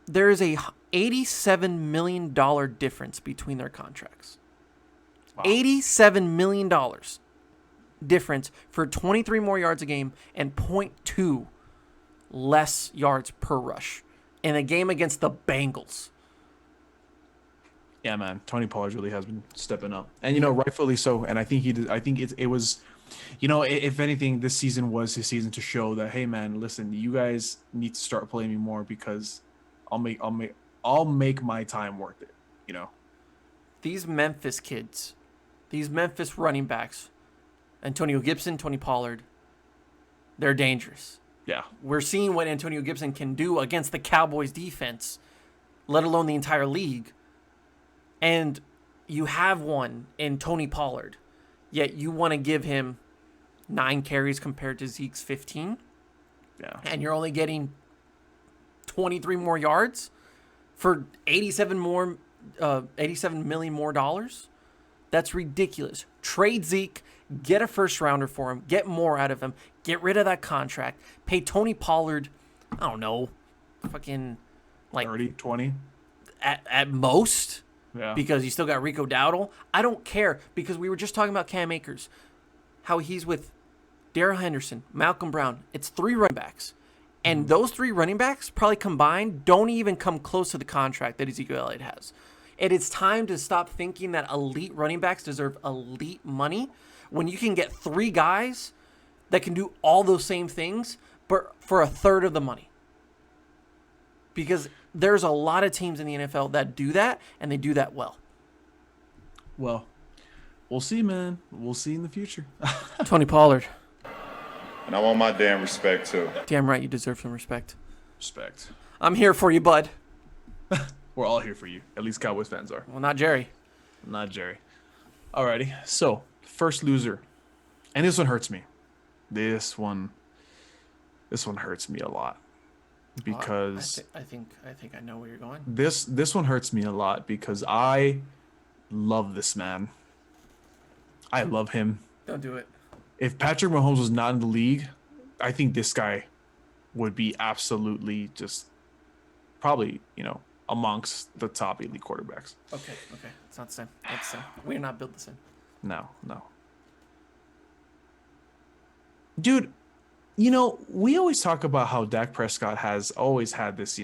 there is a $87 million difference between their contracts. Wow. $87 million difference for 23 more yards a game and 0.2 less yards per rush in a game against the Bengals. Yeah, man. Tony Pollard really has been stepping up, and rightfully so. And I think he did. I think it was, if anything, this season was his season to show that, hey, man, listen, you guys need to start playing me more because I'll make my time worth it. These Memphis kids, these Memphis running backs, Antonio Gibson, Tony Pollard, they're dangerous. Yeah. We're seeing what Antonio Gibson can do against the Cowboys defense, let alone the entire league. And you have one in Tony Pollard, yet you want to give him 9 carries compared to Zeke's 15. Yeah. And you're only getting 23 more yards for 87 million more dollars. That's ridiculous. Trade Zeke, get a first rounder for him, get more out of him, get rid of that contract, pay Tony Pollard, I don't know, fucking like 30, 20 at most. Yeah. Because you still got Rico Dowdle. I don't care, because we were just talking about Cam Akers, how he's with Darrell Henderson, Malcolm Brown. It's 3 running backs. And those 3 running backs probably combined don't even come close to the contract that Ezekiel Elliott has. And it's time to stop thinking that elite running backs deserve elite money when you can get 3 guys that can do all those same things, but for a third of the money. Because there's a lot of teams in the NFL that do that, and they do that well. Well, we'll see, man. We'll see in the future. Tony Pollard. And I want my damn respect too. Damn right you deserve some respect. Respect. I'm here for you, bud. We're all here for you. At least Cowboys fans are. Well, not Jerry. Not Jerry. Alrighty. So, first loser. And this one hurts me. This one hurts me a lot. Because I think I know where you're going. this one hurts me a lot because I love this man. I love him. Don't do it. If Patrick Mahomes was not in the league, I think this guy would be absolutely just probably, amongst the top elite quarterbacks. Okay. It's not the same. That's the same. We're not built the same. No. Dude, we always talk about how Dak Prescott has always had this,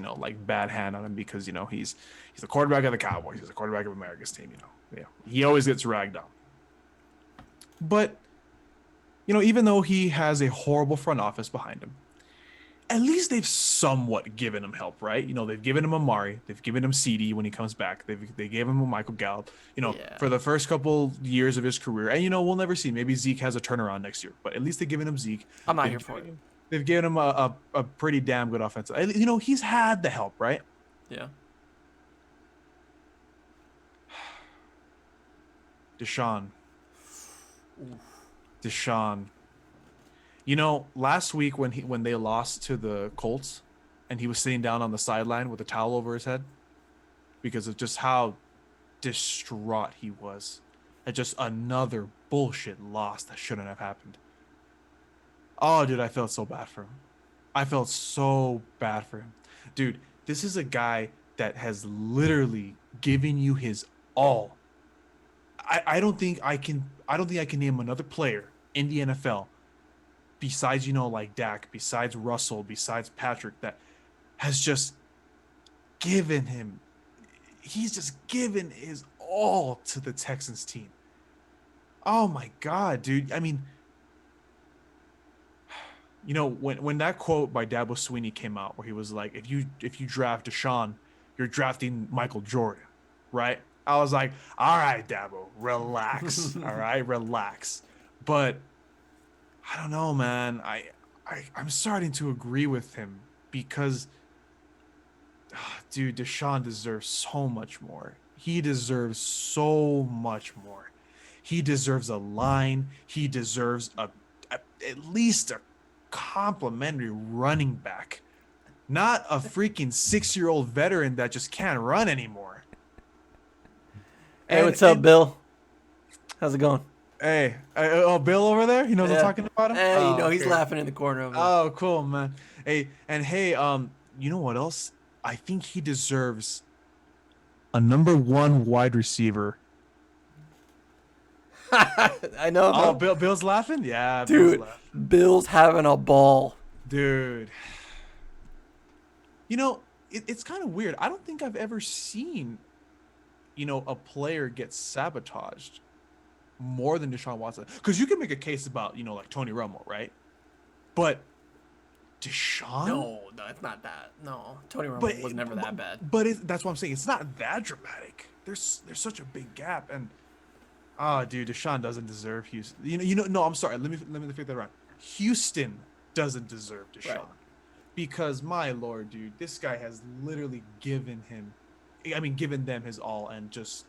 bad hand on him because, he's the quarterback of the Cowboys. He's the quarterback of America's team, Yeah. He always gets ragged on. But, even though he has a horrible front office behind him, at least they've somewhat given him help, right? They've given him Amari. They've given him CD when he comes back. They gave him a Michael Gallup, for the first couple years of his career. And, we'll never see. Maybe Zeke has a turnaround next year. But at least they've given him Zeke. I'm not here for it. They've given him a pretty damn good offensive. He's had the help, right? Yeah. Deshaun. Last week when they lost to the Colts and he was sitting down on the sideline with a towel over his head because of just how distraught he was at just another bullshit loss that shouldn't have happened. Oh, dude, I felt so bad for him. Dude, this is a guy that has literally given you his all. I don't think I can name another player in the NFL besides, like Dak, besides Russell, besides Patrick, that has just given him, he's just given his all to the Texans team. Oh my God, dude. I mean, when that quote by Dabo Swinney came out where he was like, if you draft Deshaun, you're drafting Michael Jordan, right? I was like, all right, Dabo, relax. All right, relax. But I don't know, man. I'm starting to agree with him because, dude, Deshaun deserves so much more. He deserves so much more. He deserves a line. He deserves at least a complimentary running back, not a freaking 6-year-old veteran that just can't run anymore. Hey, what's up, Bill? How's it going? Hey, Bill over there? He knows I'm talking about him? Hey, Oh, he's okay. laughing in the corner of it. Oh, cool, man. Hey, you know what else? I think he deserves a number 1 wide receiver. I know. Oh, Bill's laughing? Yeah, Dude, Bill's laughing. Bill's having a ball. Dude. You know, it's kind of weird. I don't think I've ever seen, a player get sabotaged more than Deshaun Watson. Because you can make a case about, like Tony Romo, right? But Deshaun? No, it's not that. No, Tony Romo was never that bad. But that's what I'm saying. It's not that dramatic. There's such a big gap, and dude, Deshaun doesn't deserve Houston. No, I'm sorry. Let me figure that around. Houston doesn't deserve Deshaun. Right. Because my lord, dude, this guy has literally given them his all, and just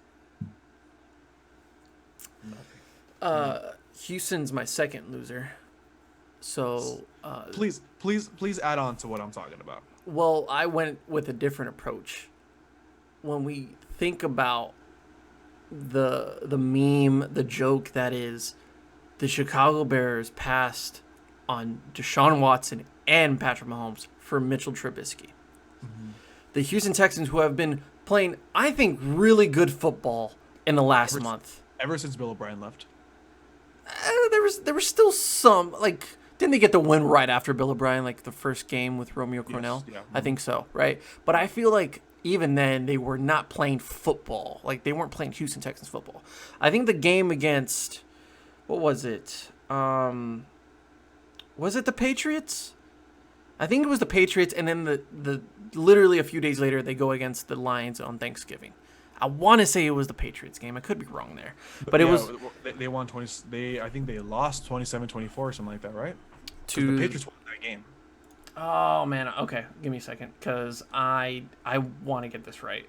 nothing. Houston's my second loser. So Please add on to what I'm talking about. well, I went with a different approach. When we think about the meme, the joke that is the Chicago Bears passed on Deshaun Watson and Patrick Mahomes for Mitchell Trubisky. The Houston Texans, who have been playing, I think, really good football in the last month. Ever since Bill O'Brien left. There was still some, like, didn't they get the win right after Bill O'Brien, like the first game with Romeo Cornell? yeah. I think so, right? But I feel like even then they were not playing football. Like, they weren't playing Houston Texans football. I think the game against, what was it? Was it the Patriots? I think it was the Patriots, and then the literally a few days later they go against the Lions on Thanksgiving. I want to say it was the Patriots game. I could be wrong there, but it was. They won 20. I think they lost 27-24 or something like that, right? To the Patriots won that game. Oh man, okay, give me a second, because I want to get this right,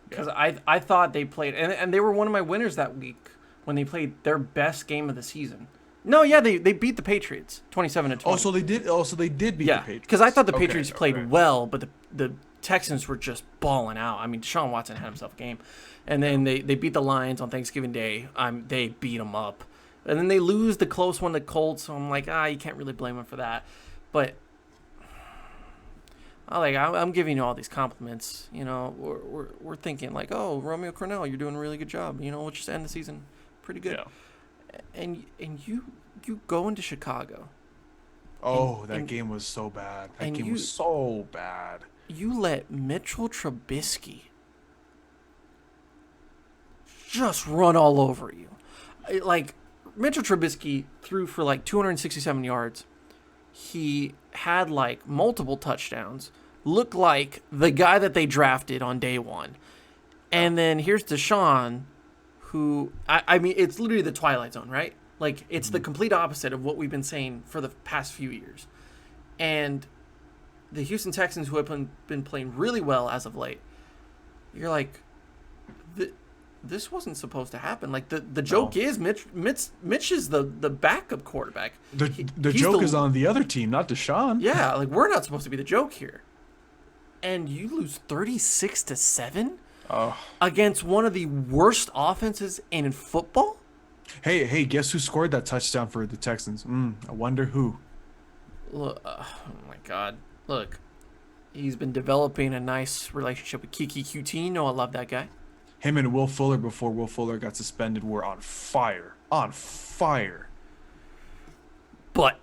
because I thought they played, and they were one of my winners that week when they played their best game of the season. No, yeah, they beat the Patriots 27-20. Oh, so they did beat the Patriots. Because I thought the Patriots played well, but the Texans were just balling out. I mean, Deshaun Watson had himself a game, and then they beat the Lions on Thanksgiving Day. They beat them up, and then they lose the close one to Colts. So I'm like, you can't really blame them for that. But I'm giving you all these compliments. We're thinking like, oh, Romeo Cornell, you're doing a really good job. We'll just end the season pretty good. Yeah. And you go into Chicago. Oh, that game was so bad. That game was so bad. You let Mitchell Trubisky just run all over you. Like, Mitchell Trubisky threw for like 267 yards. He had like multiple touchdowns. Looked like the guy that they drafted on day one. And then here's Deshaun, who, I mean, it's literally the Twilight Zone, right? Like, it's the complete opposite of what we've been saying for the past few years. And the Houston Texans, who have been playing really well as of late, you're like, this wasn't supposed to happen. Like, the joke is Mitch is the backup quarterback. The joke is on the other team, not Deshaun. Yeah, like, we're not supposed to be the joke here. And you lose 36-7 against one of the worst offenses in football? Hey, guess who scored that touchdown for the Texans? I wonder who. Look, oh my God. Look, he's been developing a nice relationship with Kiki QT. I love that guy. Him and Will Fuller, before Will Fuller got suspended, were on fire. On fire. But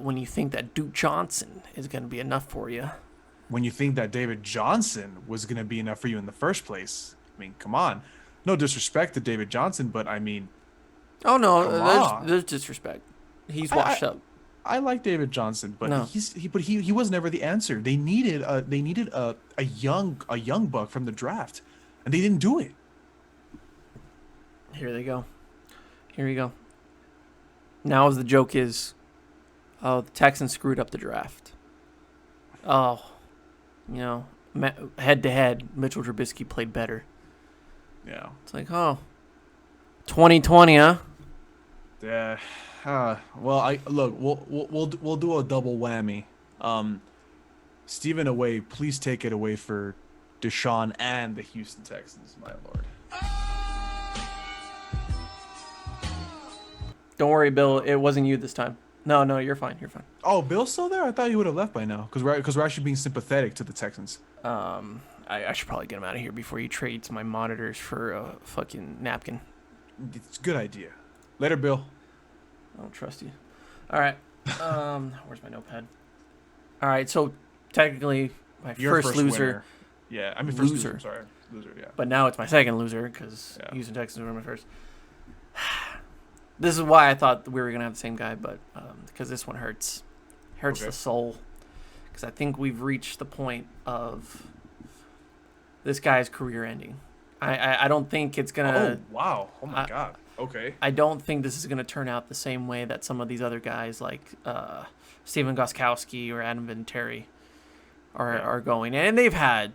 when you think that Duke Johnson is going to be enough for you. When you think that David Johnson was going to be enough for you in the first place. I mean, come on. No disrespect to David Johnson, but I mean... Oh, no, there's disrespect. He's washed up. I like David Johnson, but no. he was never the answer. They needed a young buck from the draft, and they didn't do it. Here they go. Here you go. Now, as the joke is, the Texans screwed up the draft. Head to head, Mitchell Trubisky played better. Yeah. It's like, 2020, huh? Yeah. Well, we'll do a double whammy. Stephen Away, please take it away for Deshaun and the Houston Texans, my lord. Don't worry, Bill. It wasn't you this time. No, you're fine. You're fine. Oh, Bill's still there? I thought he would have left by now because we're actually being sympathetic to the Texans. I should probably get him out of here before he trades my monitors for a fucking napkin. It's a good idea. Later, Bill. I don't trust you. All right. Where's my notepad? All right. So technically, my Your first loser, winner. Yeah, I mean first loser. Loser. I'm sorry, loser. Yeah. but now it's my second loser because Yeah. Houston Texans were my first. This is why I thought we were gonna have the same guy, but because this one hurts Okay. the soul. Because I think we've reached the point of this guy's career ending. I don't think it's Oh gonna. wow! Oh my God. Okay. I don't think this is gonna turn out the same way that some of these other guys like Steven Gostkowski or Adam Vinatieri are going, and they've had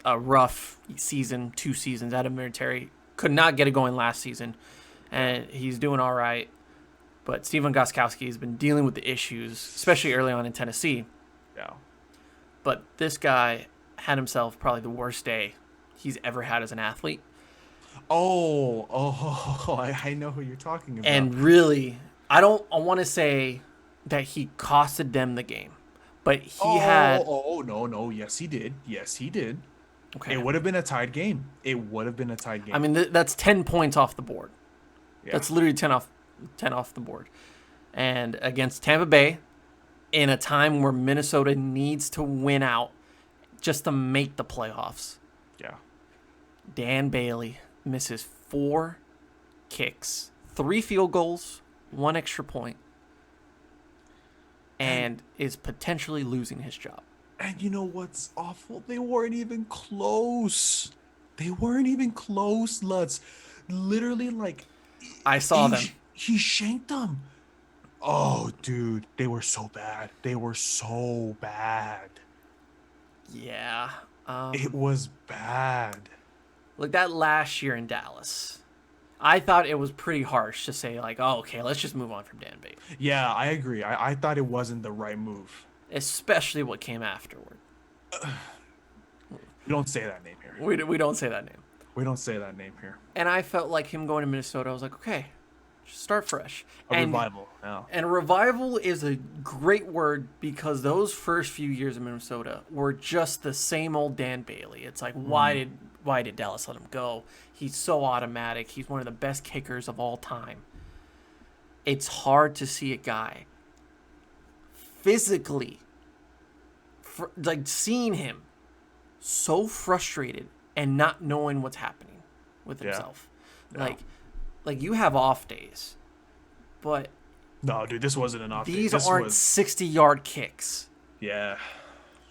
a rough season, 2 seasons. Adam Vinatieri could not get it going last season, and he's doing all right. But Steven Gostkowski has been dealing with the issues, especially early on in Tennessee. Yeah. But this guy had himself probably the worst day he's ever had as an athlete. I know who you're talking about. And really, I want to say that he costed them the game. But he had... no. Yes, he did. Okay. It would have been a tied game. I mean, that's 10 points off the board. Yeah. That's literally 10 off the board. And against Tampa Bay, in a time where Minnesota needs to win out just to make the playoffs, Yeah. Dan Bailey misses 4 kicks, 3 field goals, 1 extra point, and is potentially losing his job. And you know what's awful? They weren't even close. Lutz. Literally, like, I saw them. He shanked them. Oh, dude, they were so bad. Yeah. It was bad. Like that last year in Dallas, I thought it was pretty harsh to say like, oh, okay, let's just move on from Dan Bailey. Yeah, I agree. I thought it wasn't the right move. Especially what came afterward. We don't say that name here. We don't say that name. We don't say that name here. And I felt like him going to Minnesota, I was like, okay, just start fresh. Revival. Yeah. And revival is a great word because those first few years in Minnesota were just the same old Dan Bailey. It's like, why did Dallas let him go? He's so automatic. He's one of the best kickers of all time. It's hard to see a guy physically, like seeing him so frustrated and not knowing what's happening with himself. Yeah. Like you have off days, but No, dude, this wasn't an off day. these This aren't was- 60-yard kicks. Yeah.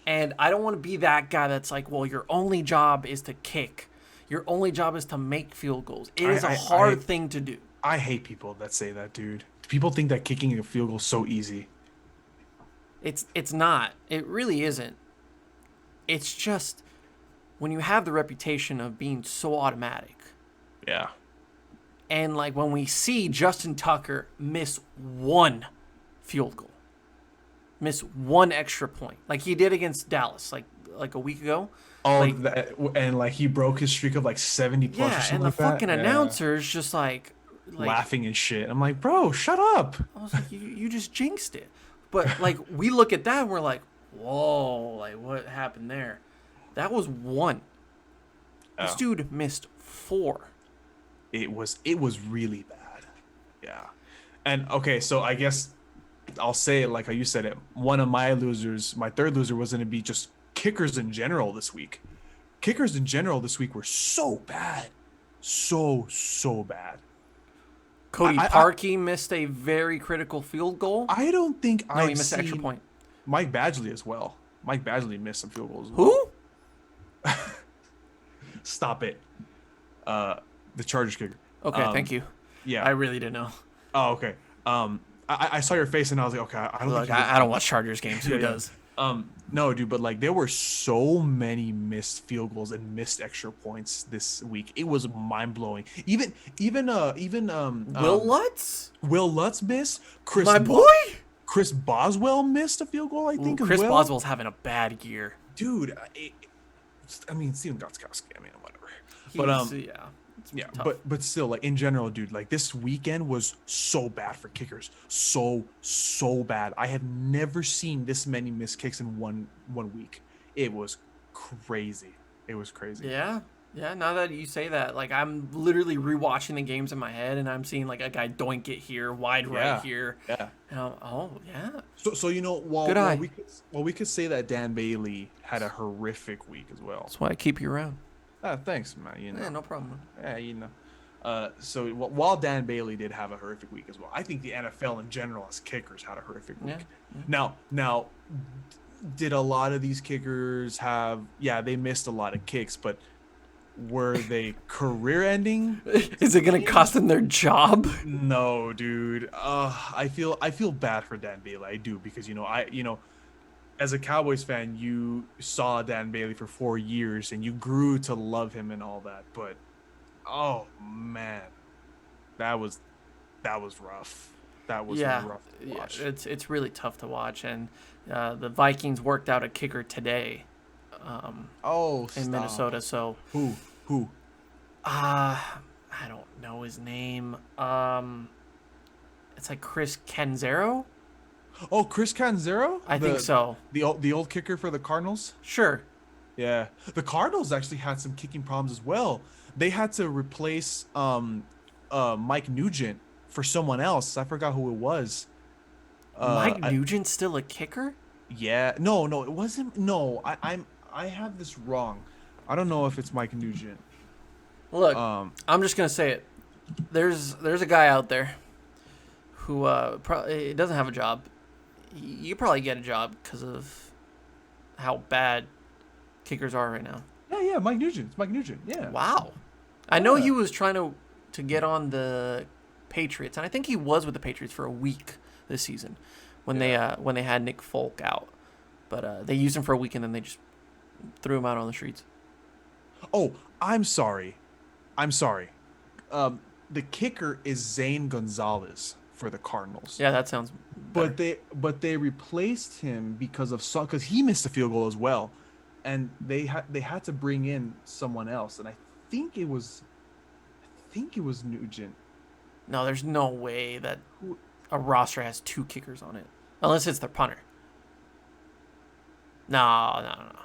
And I don't want to be that guy that's like, well, your only job is to kick. Your only job is to make field goals. It is a hard thing to do. I hate people that say that, dude. People think that kicking a field goal is so easy. It's not. It really isn't. It's just when you have the reputation of being so automatic. Yeah. And like when we see Justin Tucker miss 1 field goal, miss 1 extra point, like he did against Dallas, like a week ago. Oh, Like- and like he broke his streak of like 70 plus or Yeah, something and the like that. fucking Yeah. announcer's just like Laughing and shit. I'm like, bro, shut up. I was like, you just jinxed it. But like we look at that and we're like, whoa, like what happened there? That was 1. This Oh. dude missed 4. It was really bad. Yeah. And okay, so I guess I'll say it like how you said it. One of my losers, my third loser, was going to be just kickers in general this week. Kickers in general this week were so bad. So bad. Cody I- Parkey missed a very critical field goal. I don't think No, I've he missed an extra seen point. Mike Badgley as well. Mike Badgley missed some field goals as well. Who? Stop it. The Chargers kicker. Okay, thank you. Yeah. I really didn't know. Oh, okay. I saw your face and I was like, okay, I don't Look, think you I don't watch Chargers games. Who Yeah, yeah. does? No, dude, but like there were so many missed field goals and missed extra points this week. It was mind blowing. Even Will Lutz? Will Lutz missed. My boy? Chris Boswell missed a field goal, I think. Chris as well. Boswell's having a bad year. Dude. I mean, Steven Gostkowski. I mean, whatever. Yeah. Yeah, tough. but still, like in general, dude, like this weekend was so bad for kickers, so bad. I have never seen this many missed kicks in one week. It was crazy. It was crazy. Yeah. Yeah, now that you say that, like I'm literally rewatching the games in my head, and I'm seeing like a guy doink it here, wide right Yeah. here. Yeah. And oh yeah, So you know, Good eye. while we could say that Dan Bailey had a horrific week as well. that's why I keep you around. Thanks, man. You know. Yeah, no problem. Yeah, you know. So while Dan Bailey did have a horrific week as well, I think the NFL in general as kickers had a horrific week. Yeah. Now, did a lot of these kickers have? Yeah, they missed a lot of kicks, but were they career-ending? Is it gonna cost them their job? No, dude. I feel bad for Dan Bailey. I do because as a Cowboys fan, you saw Dan Bailey for 4 years and you grew to love him and all that. But oh man, that was rough. That was rough to watch. It's really tough to watch, and the Vikings worked out a kicker today in Minnesota. So Who? I don't know his name. It's like Chris Canzero. Oh, Chris Canzero? I think so. The old kicker for the Cardinals? Sure. Yeah. The Cardinals actually had some kicking problems as well. They had to replace Mike Nugent for someone else. I forgot who it was. Mike Nugent's still a kicker? Yeah. No, it wasn't. No, I have this wrong. I don't know if it's Mike Nugent. Look, I'm just gonna say it. There's a guy out there who probably doesn't have a job. You could probably get a job because of how bad kickers are right now. Yeah, Mike Nugent. It's Mike Nugent. Yeah. Wow. I know he was trying to get on the Patriots, and I think he was with the Patriots for a week this season when they had Nick Folk out. But they used him for a week, and then they just threw him out on the streets. Oh, I'm sorry. The kicker is Zane Gonzalez for the Cardinals. Yeah, that sounds better. But they replaced him because he missed a field goal as well, and they had to bring in someone else, and I think it was Nugent. No, there's no way that a roster has 2 kickers on it, unless it's their punter. No.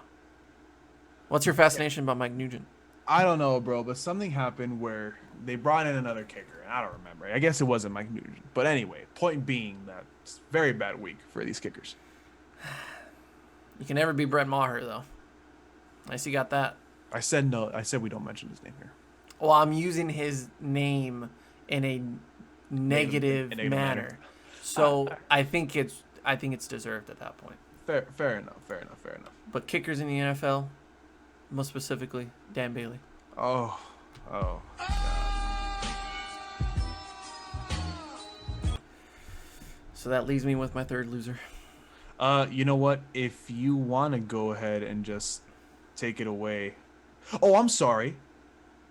What's your fascination about Mike Nugent? I don't know, bro, but something happened where they brought in another kicker, and I don't remember. I guess it wasn't Mike Nugent. But anyway, point being that it's a very bad week for these kickers. You can never be Brett Maher, though. Nice you got that. I said no. I said we don't mention his name here. Well, I'm using his name in a negative manner. So I think it's deserved at that point. Fair enough. But kickers in the NFL, most specifically, Dan Bailey. Oh. So that leaves me with my third loser. You know what? If you want to go ahead and just take it away. Oh, I'm sorry.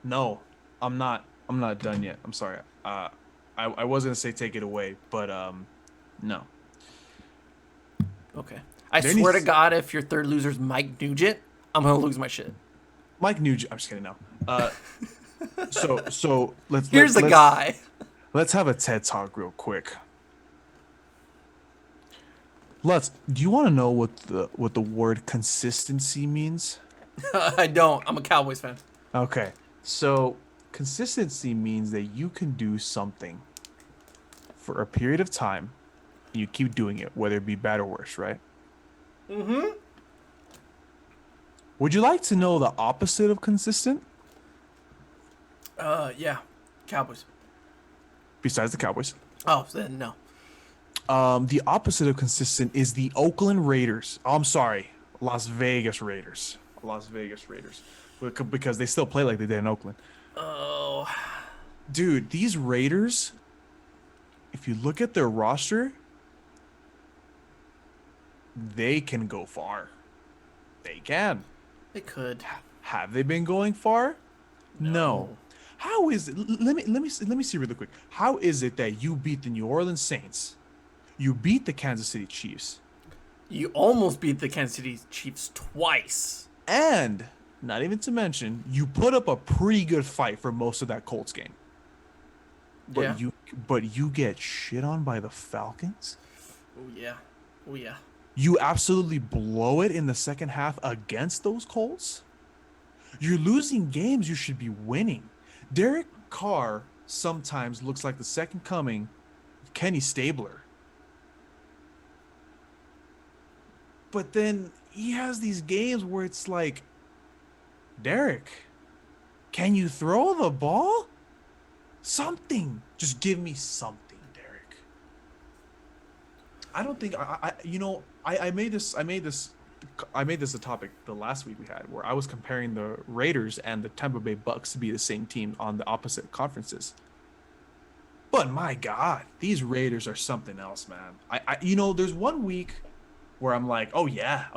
No, I'm not done yet. I'm sorry. I was gonna say take it away, but no. Okay. I swear to God, if your third loser's Mike Nugent, I'm gonna lose my shit. Mike Nugent. I'm just kidding now. So let's. Here's the guy. Let's have a TED talk real quick. Do you want to know what the word consistency means? I don't. I'm a Cowboys fan. Okay. So consistency means that you can do something for a period of time and you keep doing it, whether it be bad or worse, right? Mm-hmm. Would you like to know the opposite of consistent? Yeah. Cowboys. Besides the Cowboys. Oh, then no. The opposite of consistent is the Oakland Raiders. Oh, I'm sorry, Las Vegas Raiders. Because they still play like they did in Oakland. Oh. Dude, these Raiders, if you look at their roster, they can go far. They can. They could. Have they been going far? No. How is it? Let me see really quick. How is it that you beat the New Orleans Saints? You beat the Kansas City Chiefs. You almost beat the Kansas City Chiefs twice. And not even to mention, you put up a pretty good fight for most of that Colts game. But Yeah. you get shit on by the Falcons. Oh yeah. Oh yeah. You absolutely blow it in the second half against those Colts. You're losing games you should be winning. Derek Carr sometimes looks like the second coming of Kenny Stabler. But then he has these games where it's like, Derek, can you throw the ball? Something. Just give me something, Derek. I don't think I made this a topic the last week we had where I was comparing the Raiders and the Tampa Bay Bucks to be the same team on the opposite conferences. But my God, these Raiders are something else, man. There's one week where I'm like, oh yeah,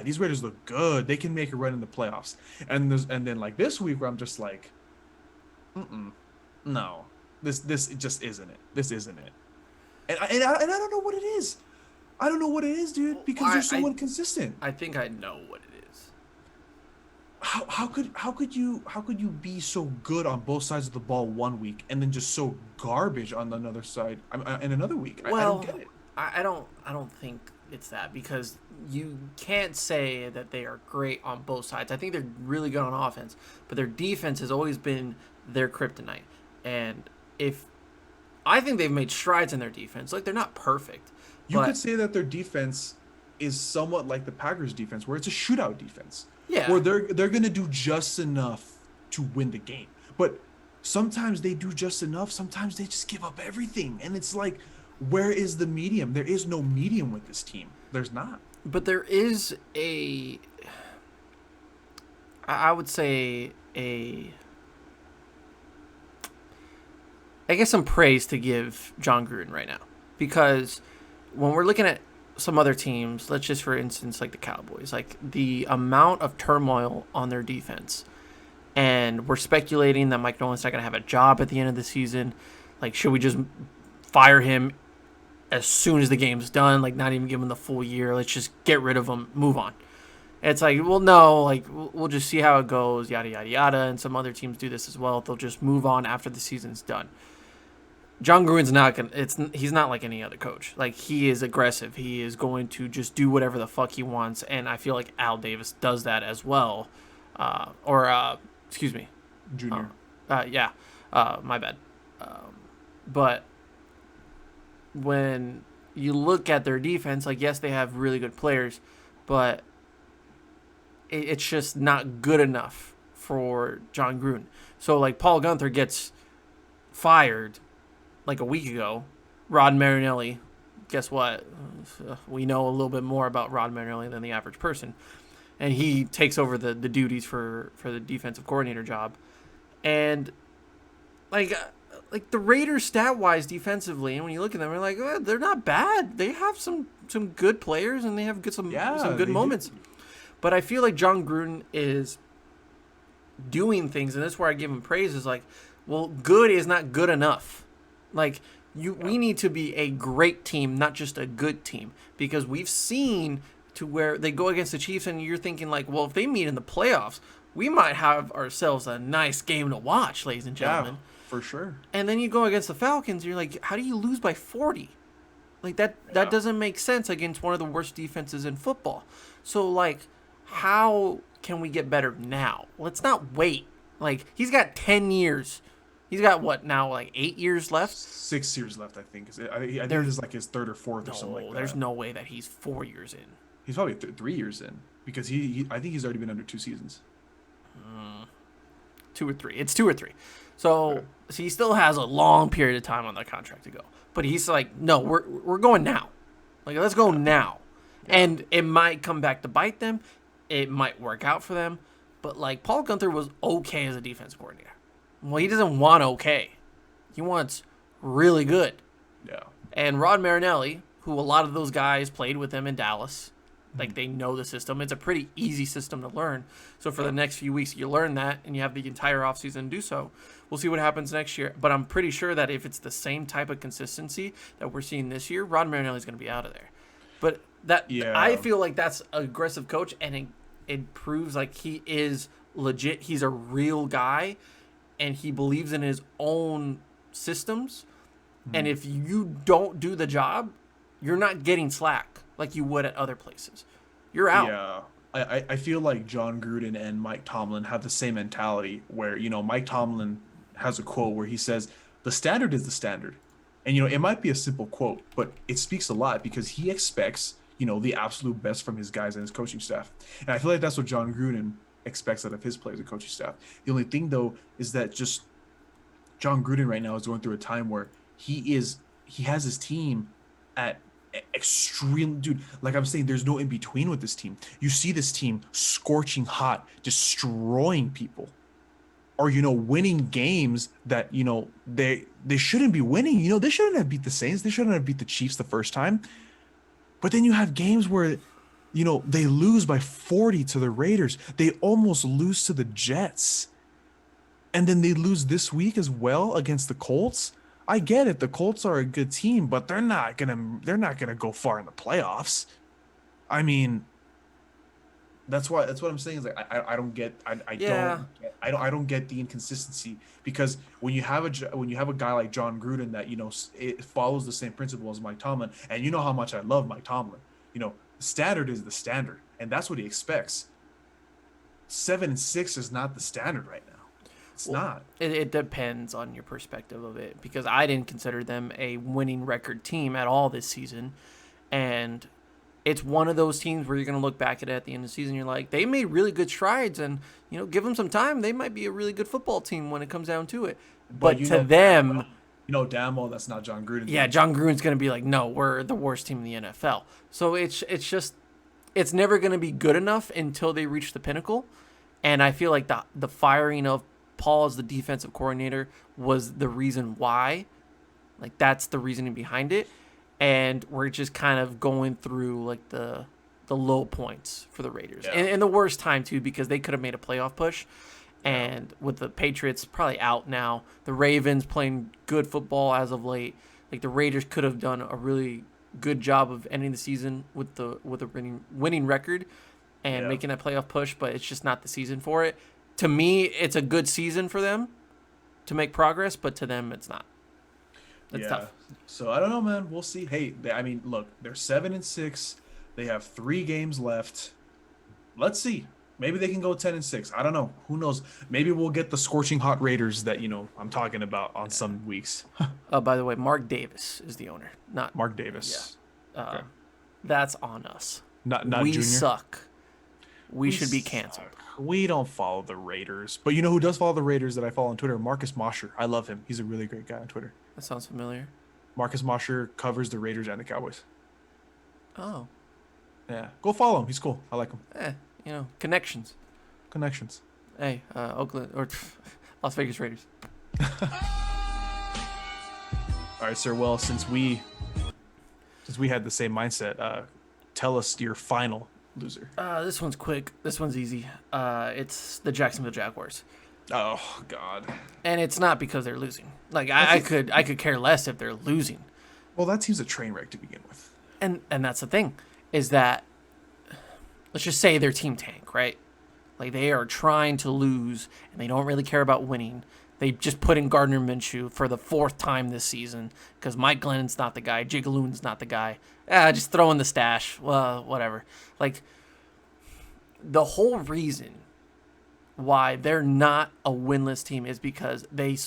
these Raiders look good. They can make a run in the playoffs. And then like this week where I'm just like, no, this just isn't it. This isn't it. And I don't know what it is. I don't know what it is, dude, because they're so inconsistent. I think I know what it is. How could you be so good on both sides of the ball one week and then just so garbage on another side in another week? I don't get it. I don't think it's that, because you can't say that they are great on both sides. I think they're really good on offense, but their defense has always been their kryptonite. And I think they've made strides in their defense. Like, they're not perfect. You could say that their defense is somewhat like the Packers defense, where it's a shootout defense. Yeah. Where they're going to do just enough to win the game. But sometimes they do just enough. Sometimes they just give up everything. And it's like, where is the medium? There is no medium with this team. There's not. But there is I would say I guess some praise to give John Gruden right now. Because when we're looking at some other teams, let's just, for instance, like the Cowboys, like the amount of turmoil on their defense, and we're speculating that Mike Nolan's not going to have a job at the end of the season. Like, should we just fire him as soon as the game's done? Like, not even give him the full year. Let's just get rid of him, move on. And it's like, well, no, like, we'll just see how it goes, yada, yada, yada. And some other teams do this as well. They'll just move on after the season's done. John Gruden's he's not like any other coach. Like, he is aggressive. He is going to just do whatever the fuck he wants. And I feel like Al Davis does that as well. Excuse me. Junior. My bad. But when you look at their defense, like, yes, they have really good players, but it's just not good enough for John Gruden. So, like, Paul Guenther gets fired like a week ago. Rod Marinelli, guess what? We know a little bit more about Rod Marinelli than the average person. And he takes over the duties for the defensive coordinator job. And, like the Raiders stat-wise defensively, and when you look at them, you're like, oh, they're not bad. They have some good players, and they have some good moments. But I feel like John Gruden is doing things, and that's where I give him praise, is like, well, good is not good enough. Like, we need to be a great team, not just a good team, because we've seen to where they go against the Chiefs, and you're thinking like, well, if they meet in the playoffs, we might have ourselves a nice game to watch, ladies and gentlemen. Yeah, for sure. And then you go against the Falcons, and you're like, how do you lose by 40? Like, that doesn't make sense against one of the worst defenses in football. So, like, how can we get better now? Let's not wait. Like, he's got 10 years. He's got, what, now, like 8 years left? 6 years left, I think. I think this is like his third or fourth or something like that. There's no way that he's 4 years in. He's probably 3 years in, because I think he's already been under 2 seasons. 2 or 3. It's 2 or 3. So he still has a long period of time on that contract to go. But he's like, no, we're going now. Like, let's go now. And it might come back to bite them. It might work out for them. But, like, Paul Guenther was okay as a defense coordinator. Well, he doesn't want okay. He wants really good. Yeah. And Rod Marinelli, who a lot of those guys played with him in Dallas, like, they know the system. It's a pretty easy system to learn. So for the next few weeks, you learn that, and you have the entire offseason to do so. We'll see what happens next year. But I'm pretty sure that if it's the same type of consistency that we're seeing this year, Rod Marinelli's going to be out of there. But I feel like that's an aggressive coach, and it proves like he is legit. He's a real guy, and he believes in his own systems. And if you don't do the job, you're not getting slack like you would at other places. You're out. Yeah. I feel like John Gruden and Mike Tomlin have the same mentality where, Mike Tomlin has a quote where he says, the standard is the standard. And, it might be a simple quote, but it speaks a lot because he expects, the absolute best from his guys and his coaching staff. And I feel like that's what John Gruden expects out of his players and coaching staff. The only thing, though, is that just John Gruden right now is going through a time where he has his team at extreme, dude, like I'm saying, there's no in between with this team. You see this team scorching hot, destroying people, or winning games that they shouldn't be winning. They shouldn't have beat the Saints, they shouldn't have beat the Chiefs the first time. But then you have games where they lose by 40 to the Raiders, they almost lose to the Jets, and then they lose this week as well against the Colts. I get it. The Colts are a good team, but they're not gonna go far in the playoffs. I mean, that's what I'm saying is like I don't get I don't get the inconsistency, because when you have a guy like John Gruden that it follows the same principle as Mike Tomlin, and how much I love Mike Tomlin. The standard is the standard, and that's what he expects. 7-6 is not the standard right now. It's not. It depends on your perspective of it, because I didn't consider them a winning record team at all this season. And it's one of those teams where you're going to look back at it at the end of the season. You're like, they made really good strides, and, give them some time. They might be a really good football team when it comes down to it. But to them, damn well that's not John Gruden. Yeah, John Gruden's going to be like, no, we're the worst team in the NFL. So it's never going to be good enough until they reach the pinnacle. And I feel like the firing of Paul as the defensive coordinator was the reason why. Like, that's the reasoning behind it. And we're just kind of going through like the low points for the Raiders. Yeah. And the worst time too, because they could have made a playoff push. And with the Patriots probably out now, the Ravens playing good football as of late, like the Raiders could have done a really good job of ending the season with a winning record and making that playoff push, but it's just not the season for it. To me, it's a good season for them to make progress, but to them, it's not. It's tough. So I don't know, man. We'll see. Hey, look, they're 7-6. They have 3 games left. Let's see. Maybe they can go 10-6. I don't know. Who knows? Maybe we'll get the scorching hot Raiders that I'm talking about on some weeks. By the way, Mark Davis is the owner, not Mark Davis. Yeah. Okay. That's on us. Not we Junior. suck. We should be canceled. We don't follow the Raiders. But who does follow the Raiders that I follow on Twitter? Marcus Mosher. I love him. He's a really great guy on Twitter. That sounds familiar. Marcus Mosher covers the Raiders and the Cowboys. Oh. Yeah. Go follow him. He's cool. I like him. Connections. Hey, Oakland or Las Vegas Raiders. All right, sir. Well, since we had the same mindset, tell us your final loser. This one's quick. This one's easy. It's the Jacksonville Jaguars. Oh God. And it's not because they're losing. Like I could care less if they're losing. Well, that seems a train wreck to begin with. And that's the thing, is that let's just say their team tank, right? Like they are trying to lose and they don't really care about winning. They just put in Gardner Minshew for the 4th time this season because Mike Glennon's not the guy. Jay Galoon's not the guy. Just throw in the stash. Well, whatever. Like, the whole reason why they're not a winless team is because they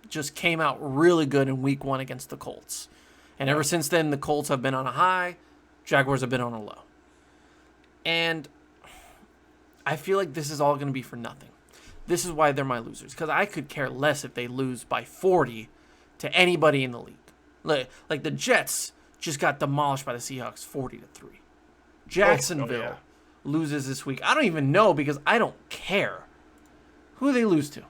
just came out really good in week 1 against the Colts. And ever since then, the Colts have been on a high. Jaguars have been on a low. And I feel like this is all going to be for nothing. This is why they're my losers, because I could care less if they lose by 40 to anybody in the league. Like the Jets just got demolished by the Seahawks 40-3. Jacksonville loses this week. I don't even know because I don't care. Who do they lose to?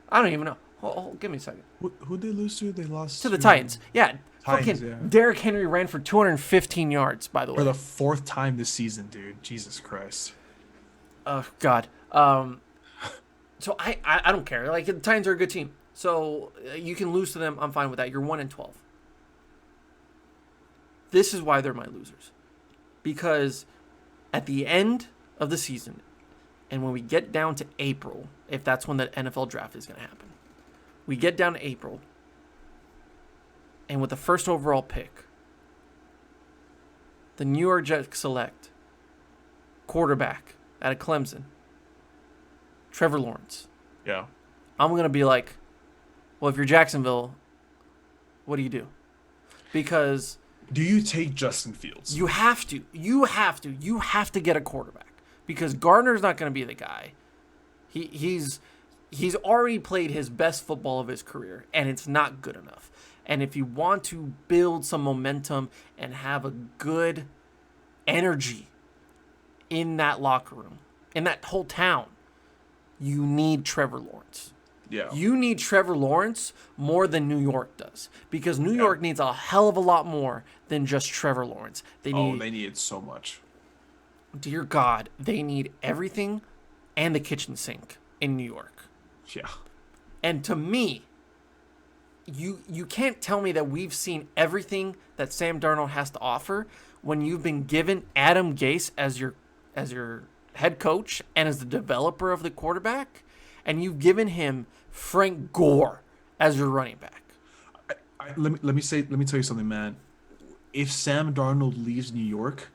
I don't even know. Hold, give me a second. Who'd they lose to? They lost to the Titans. Yeah. Titans, fucking Derrick Henry ran for 215 yards, by the way. For the 4th time this season, dude. Jesus Christ. Oh, God. So I don't care. Like, the Titans are a good team. So you can lose to them. I'm fine with that. You're 1-12. This is why they're my losers. Because at the end of the season, And when we get down to April, if that's when the NFL draft is going to happen, we get down to April, and with the first overall pick, the New York Jets select quarterback out of Clemson, Trevor Lawrence. Yeah. I'm going to be like, well, if you're Jacksonville, what do you do? Because Do you take Justin Fields? you have to get a quarterback, because Gardner's not going to be the guy. He's already played his best football of his career, and it's not good enough. And if you want to build some momentum and have a good energy in that locker room, in that whole town, you need Trevor Lawrence. Yeah. You need Trevor Lawrence more than New York does, because New York needs a hell of a lot more than just Trevor Lawrence. They need so much. dear God, they need everything and the kitchen sink in New York. Yeah. And to me, you can't tell me that we've seen everything that Sam Darnold has to offer when you've been given Adam Gase as your head coach and as the developer of the quarterback, and you've given him Frank Gore as your running back. Let me tell you something, man. If Sam Darnold leaves New York,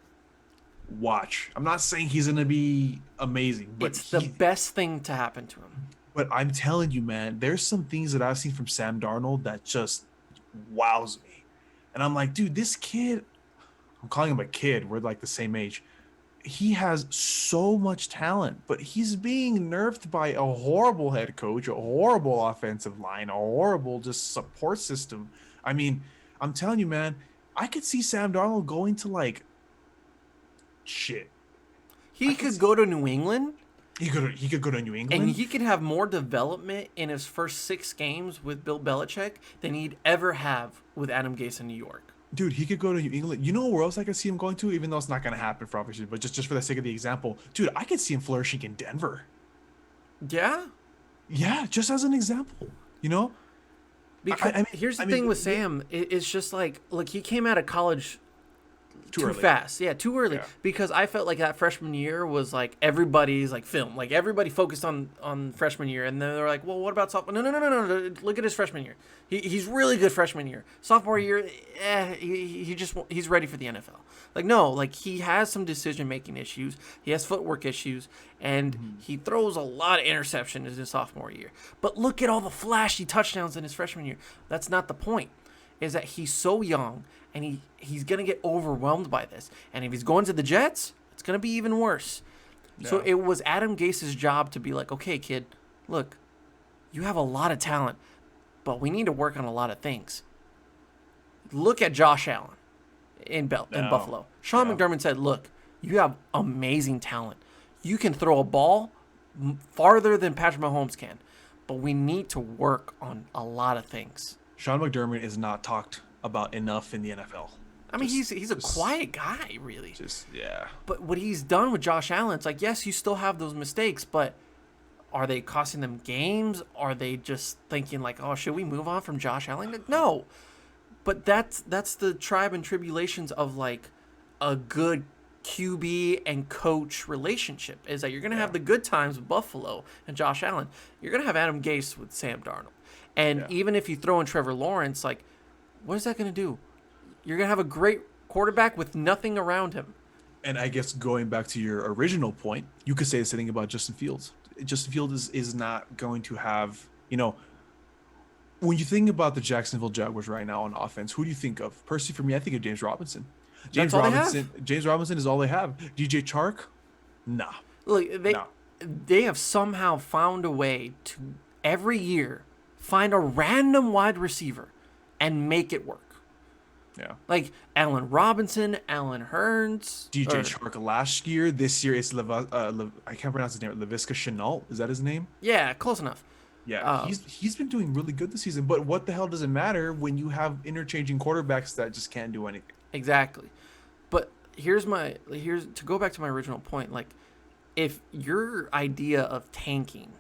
watch. I'm not saying he's gonna be amazing, but It's the best thing to happen to him. But I'm telling you, man, there's some things that I've seen from Sam Darnold that just wows me. And I'm like, dude, this kid, I'm calling him a kid. We're like the same age. He has so much talent, but he's being nerfed by a horrible head coach, a horrible offensive line, a horrible just support system. I mean, I'm telling you, man, I could see Sam Darnold going to like shit. He could go to New England. He could go to New England. And he could have more development in his first 6 games with Bill Belichick than he'd ever have with Adam Gase in New York. Dude, he could go to New England. You know where else I could see him going to? Even though it's not going to happen for obvious reasons, but just for the sake of the example. Dude, I could see him flourishing in Denver. Yeah. Yeah, just as an example. You know? Because here's the thing with Sam. It's just like, look, he came out of college too early. fast. Yeah, too early. Yeah. Because I felt like that freshman year was like everybody's like film. Like everybody focused on freshman year, and then they're like, well, what about sophomore? No. Look at his freshman year. He's really good freshman year. Sophomore year, he's ready for the NFL. Like no, like he has some decision making issues. He has footwork issues, and he throws a lot of interceptions in his sophomore year. But look at all the flashy touchdowns in his freshman year. That's not the point. Is that he's so young, and he's going to get overwhelmed by this. And if he's going to the Jets, it's going to be even worse. So it was Adam Gase's job to be like, okay, kid, look, you have a lot of talent, but we need to work on a lot of things. Look at Josh Allen in Buffalo. Sean McDermott said, look, you have amazing talent. You can throw a ball farther than Patrick Mahomes can, but we need to work on a lot of things. Sean McDermott is not talked about enough in the NFL. I mean, he's a quiet guy, really. Yeah. But what he's done with Josh Allen, it's like, yes, you still have those mistakes, but are they costing them games? Are they just thinking like, oh, should we move on from Josh Allen? No. But that's the tribe and tribulations of like a good QB and coach relationship, is that you're going to have the good times with Buffalo and Josh Allen. You're going to have Adam Gase with Sam Darnold. And even if you throw in Trevor Lawrence, like, what is that going to do? You're going to have a great quarterback with nothing around him. And I guess going back to your original point, you could say the same thing about Justin Fields. Justin Fields is not going to have, you know, when you think about the Jacksonville Jaguars right now on offense, who do you think of? Personally, for me, I think of James Robinson. James Robinson is all they have. DJ Chark? Nah. Look, they have somehow found a way to every year find a random wide receiver and make it work. Yeah. Like Allen Robinson, Allen Hurns. DJ Chark last year. This year it's I can't pronounce his name. Laviska Shenault. Is that his name? Yeah, close enough. Yeah, he's been doing really good this season. But what the hell does it matter when you have interchanging quarterbacks that just can't do anything? Exactly. But here's to go back to my original point. Like, if your idea of tanking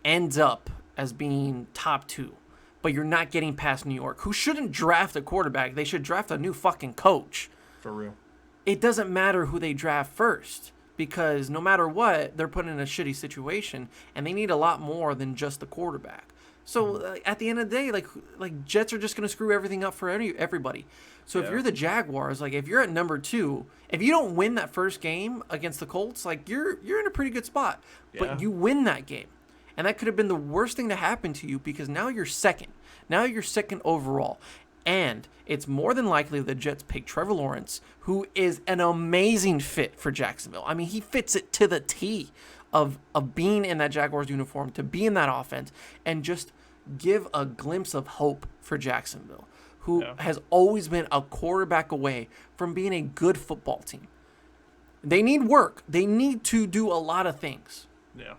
ends up as being top 2, but you're not getting past New York, who shouldn't draft a quarterback. They should draft a new fucking coach. For real. It doesn't matter who they draft first. because no matter what, they're put in a shitty situation, and they need a lot more than just the quarterback. So at the end of the day, like Jets are just going to screw everything up for everybody. So if you're the Jaguars, like if you're at number 2, if you don't win that first game against the Colts, like you're in a pretty good spot. Yeah. But you win that game. And that could have been the worst thing to happen to you because now you're second. Now you're second overall. And it's more than likely the Jets pick Trevor Lawrence, who is an amazing fit for Jacksonville. I mean, he fits it to the T of being in that Jaguars uniform, to be in that offense, and just give a glimpse of hope for Jacksonville, who has always been a quarterback away from being a good football team. They need work. They need to do a lot of things. Yeah.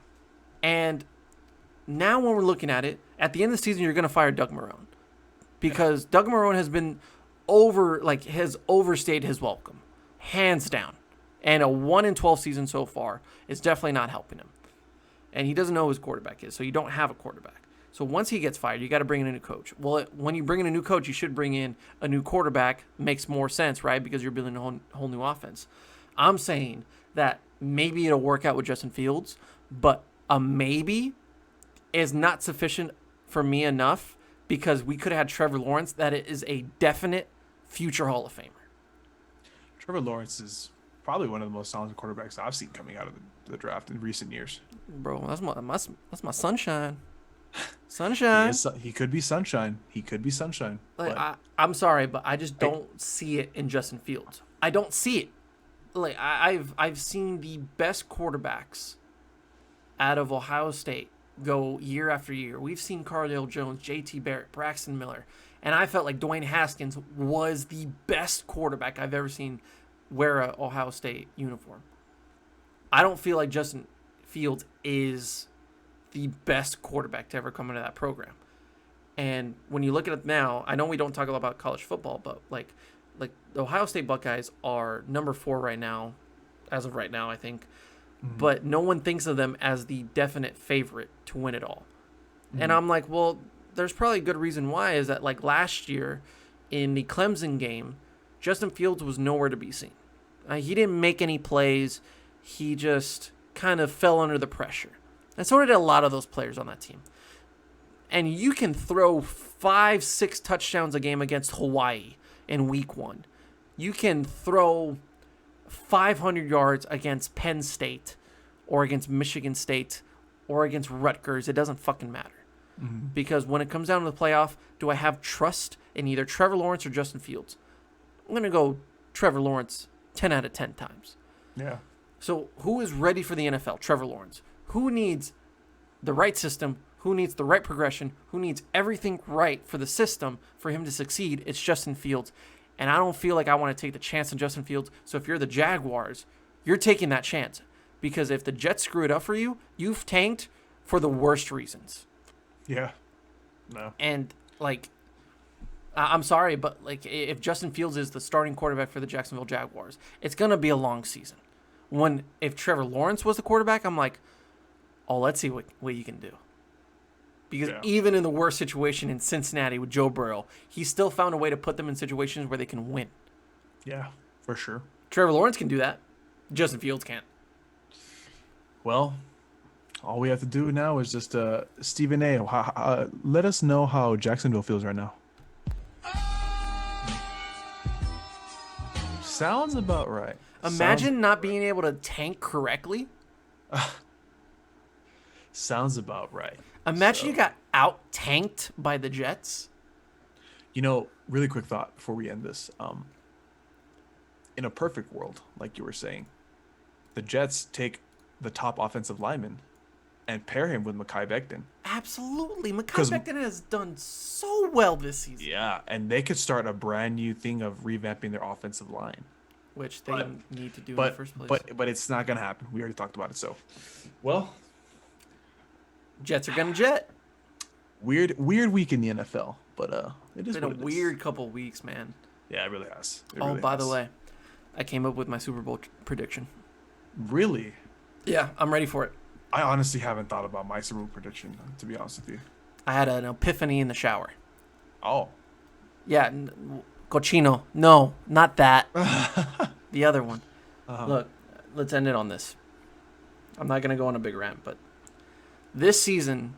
And now when we're looking at it, at the end of the season, you're going to fire Doug Marrone. Because Doug Marrone has been has overstayed his welcome, hands down. And a 1-12 season so far is definitely not helping him. And he doesn't know who his quarterback is, so you don't have a quarterback. So once he gets fired, you got to bring in a new coach. Well, when you bring in a new coach, you should bring in a new quarterback. Makes more sense, right? Because you're building a whole new offense. I'm saying that maybe it'll work out with Justin Fields, but a maybe is not sufficient for me enough, because we could have had Trevor Lawrence that is a definite future Hall of Famer. Trevor Lawrence is probably one of the most talented quarterbacks I've seen coming out of the draft in recent years. Bro, that's my sunshine. Sunshine. He could be sunshine. He could be sunshine. Like, but I'm sorry, but I just don't see it in Justin Fields. I don't see it. Like I've seen the best quarterbacks out of Ohio State go year after year. We've seen Cardale Jones, J.T. Barrett, Braxton Miller, and I felt like Dwayne Haskins was the best quarterback I've ever seen wear a Ohio State uniform. I don't feel like Justin Fields is the best quarterback to ever come into that program. And when you look at it now, I know we don't talk a lot about college football, but like the Ohio State Buckeyes are number 4 right now, as of right now, I think. Mm-hmm. But no one thinks of them as the definite favorite to win it all. Mm-hmm. And I'm like, well, there's probably a good reason why, is that like last year in the Clemson game, Justin Fields was nowhere to be seen. He didn't make any plays. He just kind of fell under the pressure. And so did a lot of those players on that team. And you can throw 5-6 touchdowns a game against Hawaii in week 1. You can throw 500 yards against Penn State or against Michigan State or against Rutgers. It doesn't fucking matter. Mm-hmm. Because when it comes down to the playoff, do I have trust in either Trevor Lawrence or Justin Fields? I'm going to go Trevor Lawrence 10 out of 10 times. Yeah. So who is ready for the NFL? Trevor Lawrence. Who needs the right system? Who needs the right progression? Who needs everything right for the system for him to succeed? It's Justin Fields. And I don't feel like I want to take the chance on Justin Fields. So if you're the Jaguars, you're taking that chance. Because if the Jets screw it up for you, you've tanked for the worst reasons. Yeah. No. And, like, I'm sorry, but, like, if Justin Fields is the starting quarterback for the Jacksonville Jaguars, it's going to be a long season. If Trevor Lawrence was the quarterback, I'm like, oh, let's see what you can do. Because even in the worst situation in Cincinnati with Joe Burrow, he still found a way to put them in situations where they can win. Yeah, for sure. Trevor Lawrence can do that. Justin Fields can't. Well, all we have to do now is just Stephen A. Let us know how Jacksonville feels right now. Sounds about right. Imagine not being able to tank correctly. Sounds about right. Imagine you got out-tanked by the Jets. You know, really quick thought before we end this. In a perfect world, like you were saying, the Jets take the top offensive lineman and pair him with Mekhi Becton. Absolutely. Mekhi Becton has done so well this season. Yeah, and they could start a brand new thing of revamping their offensive line. Which they need to do in the first place. But it's not going to happen. We already talked about it. So, well, Jets are going to jet. Weird week in the NFL, but it is been a weird couple weeks, man. Yeah, it really has. By the way, I came up with my Super Bowl prediction. Really? Yeah, I'm ready for it. I honestly haven't thought about my Super Bowl prediction, to be honest with you. I had an epiphany in the shower. Oh. Yeah, cochino. No, not that. The other one. Look, let's end it on this. I'm not gonna go on a big rant, but this season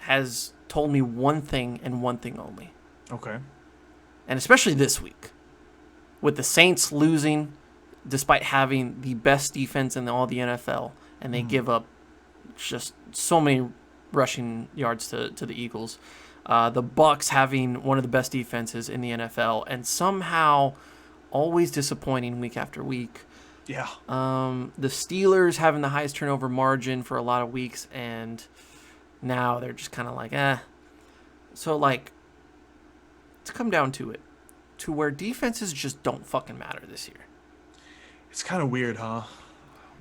has told me one thing and one thing only. Okay. And especially this week, with the Saints losing, despite having the best defense in all the NFL, and they give up just so many rushing yards to the Eagles. The Bucs having one of the best defenses in the NFL, and somehow always disappointing week after week. Yeah. The Steelers having the highest turnover margin for a lot of weeks, and now they're just kind of like, eh. So, like, to come down to it, to where defenses just don't fucking matter this year. It's kind of weird, huh?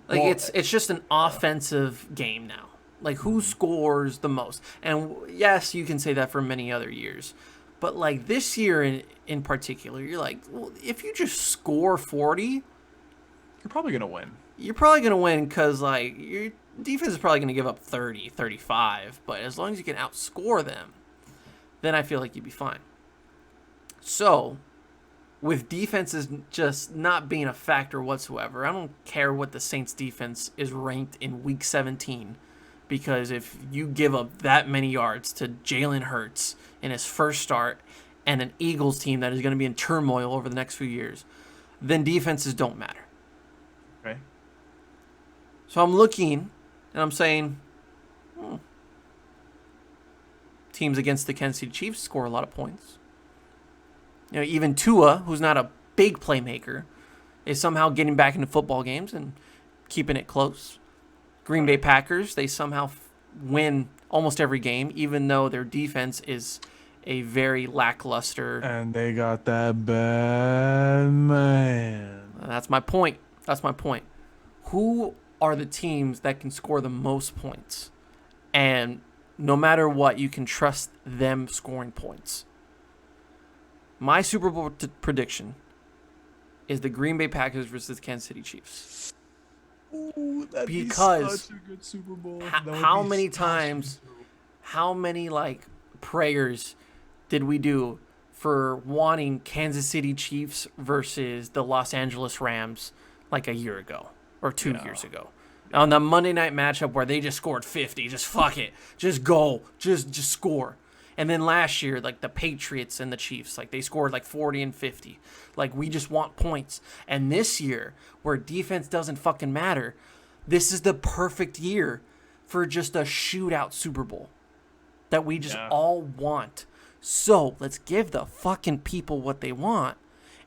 Like, Well, it's just an offensive game now. Like, who scores the most? And yes, you can say that for many other years. But, like, this year in particular, you're like, well, if you just score 40, you're probably going to win. you're probably going to win because, like, your defense is probably going to give up 30, 35. But as long as you can outscore them, then I feel like you'd be fine. So, with defenses just not being a factor whatsoever, I don't care what the Saints defense is ranked in week 17. Because if you give up that many yards to Jalen Hurts in his first start and an Eagles team that is going to be in turmoil over the next few years, then defenses don't matter. Okay. So I'm looking and I'm saying, teams against the Kansas City Chiefs score a lot of points. You know, even Tua, who's not a big playmaker, is somehow getting back into football games and keeping it close. Green Bay Packers, they somehow win almost every game, even though their defense is a very lackluster. And they got that bad man. That's my point. That's my point. Who are the teams that can score the most points? And no matter what, you can trust them scoring points. My Super Bowl prediction is the Green Bay Packers versus the Kansas City Chiefs. Ooh, that'd Because be such a good Super Bowl. how many times, how many like prayers did we do for wanting Kansas City Chiefs versus the Los Angeles Rams like a year ago or 2 years ago? On the Monday night matchup where they just scored 50, just fuck it, just go, just score. And then last year, like the Patriots and the Chiefs, like they scored like 40 and 50. Like we just want points. And this year, where defense doesn't fucking matter, this is the perfect year for just a shootout Super Bowl that we just all want. So let's give the fucking people what they want,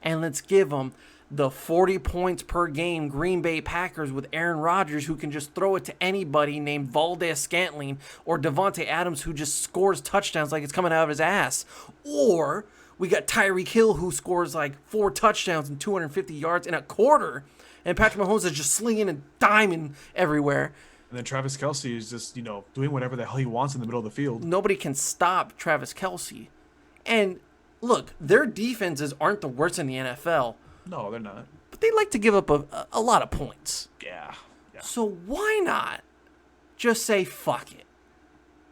and let's give them the 40 points per game Green Bay Packers with Aaron Rodgers, who can just throw it to anybody named Valdez-Scantling or Devontae Adams, who just scores touchdowns like it's coming out of his ass. Or we got Tyreek Hill, who scores like 4 touchdowns and 250 yards in a quarter, and Patrick Mahomes is just slinging and diming everywhere. And then Travis Kelce is just, doing whatever the hell he wants in the middle of the field. Nobody can stop Travis Kelce. And look, their defenses aren't the worst in the NFL, No, they're not. but they like to give up a lot of points. Yeah. So why not just say fuck it?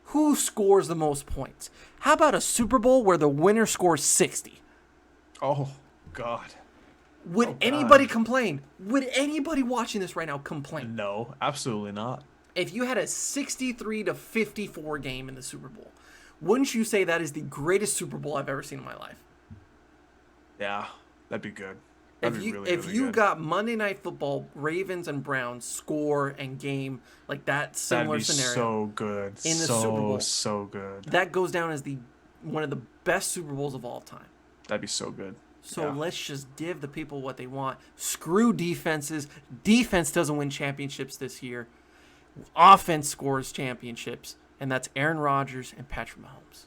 Who scores the most points? How about a Super Bowl where the winner scores 60? Oh, God. Would anybody complain? Would anybody watching this right now complain? No, absolutely not. If you had a 63-54 game in the Super Bowl, wouldn't you say that is the greatest Super Bowl I've ever seen in my life? Yeah, that'd be good. If That'd you be really you good. got Monday Night Football, Ravens and Browns score and game like that similar That'd be scenario, so good. in the Super Bowl. So good. that goes down as the one of the best Super Bowls of all time. That'd be so good. So Yeah. let's just give the people what they want. Screw defenses. Defense doesn't win championships this year. Offense scores championships, and that's Aaron Rodgers and Patrick Mahomes.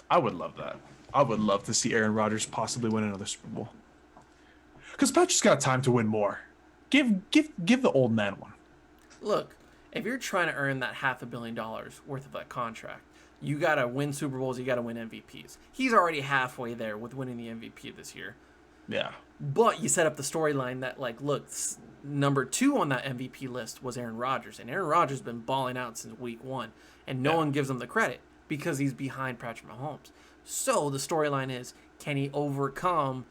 I would love that. I would love to see Aaron Rodgers possibly win another Super Bowl. Because Patrick's got time to win more. Give the old man one. Look, if you're trying to earn that $500 million worth of that contract, you got to win Super Bowls, you got to win MVPs. He's already halfway there with winning the MVP this year. Yeah. But you set up the storyline that, like, look, number 2 on that MVP list was Aaron Rodgers. And Aaron Rodgers has been balling out since week 1. And no one gives him the credit because he's behind Patrick Mahomes. So the storyline is, can he overcome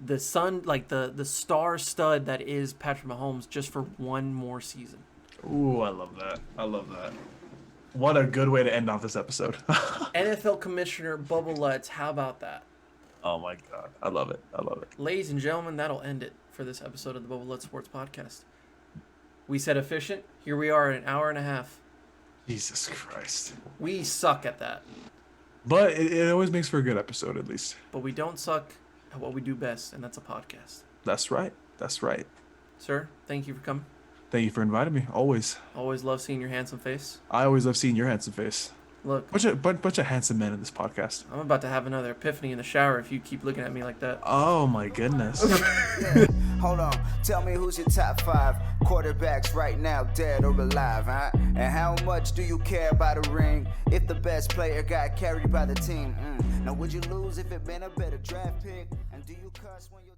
the sun, like the star stud that is Patrick Mahomes, just for one more season. Ooh, I love that. I love that. What a good way to end off this episode. NFL Commissioner Bubba Lutz, how about that? Oh my God. I love it. I love it. Ladies and gentlemen, that'll end it for this episode of the Bubba Lutz Sports Podcast. We said efficient. Here we are in an hour and a half. Jesus Christ. We suck at that, But it always makes for a good episode, at least. but we don't suck at what we do best, and that's a podcast. That's right. That's right. Sir, thank you for coming. Thank you for inviting me. Always. Always love seeing your handsome face. I always love seeing your handsome face. Look, Bunch of handsome men in this podcast. I'm about to have another epiphany in the shower if you keep looking at me like that. Oh my goodness. Yeah. Hold on, tell me who's your top 5 quarterbacks right now, dead or alive, huh? And how much do you care about a ring if the best player got carried by the team? Now would you lose if it been a better draft pick? And do you cuss when your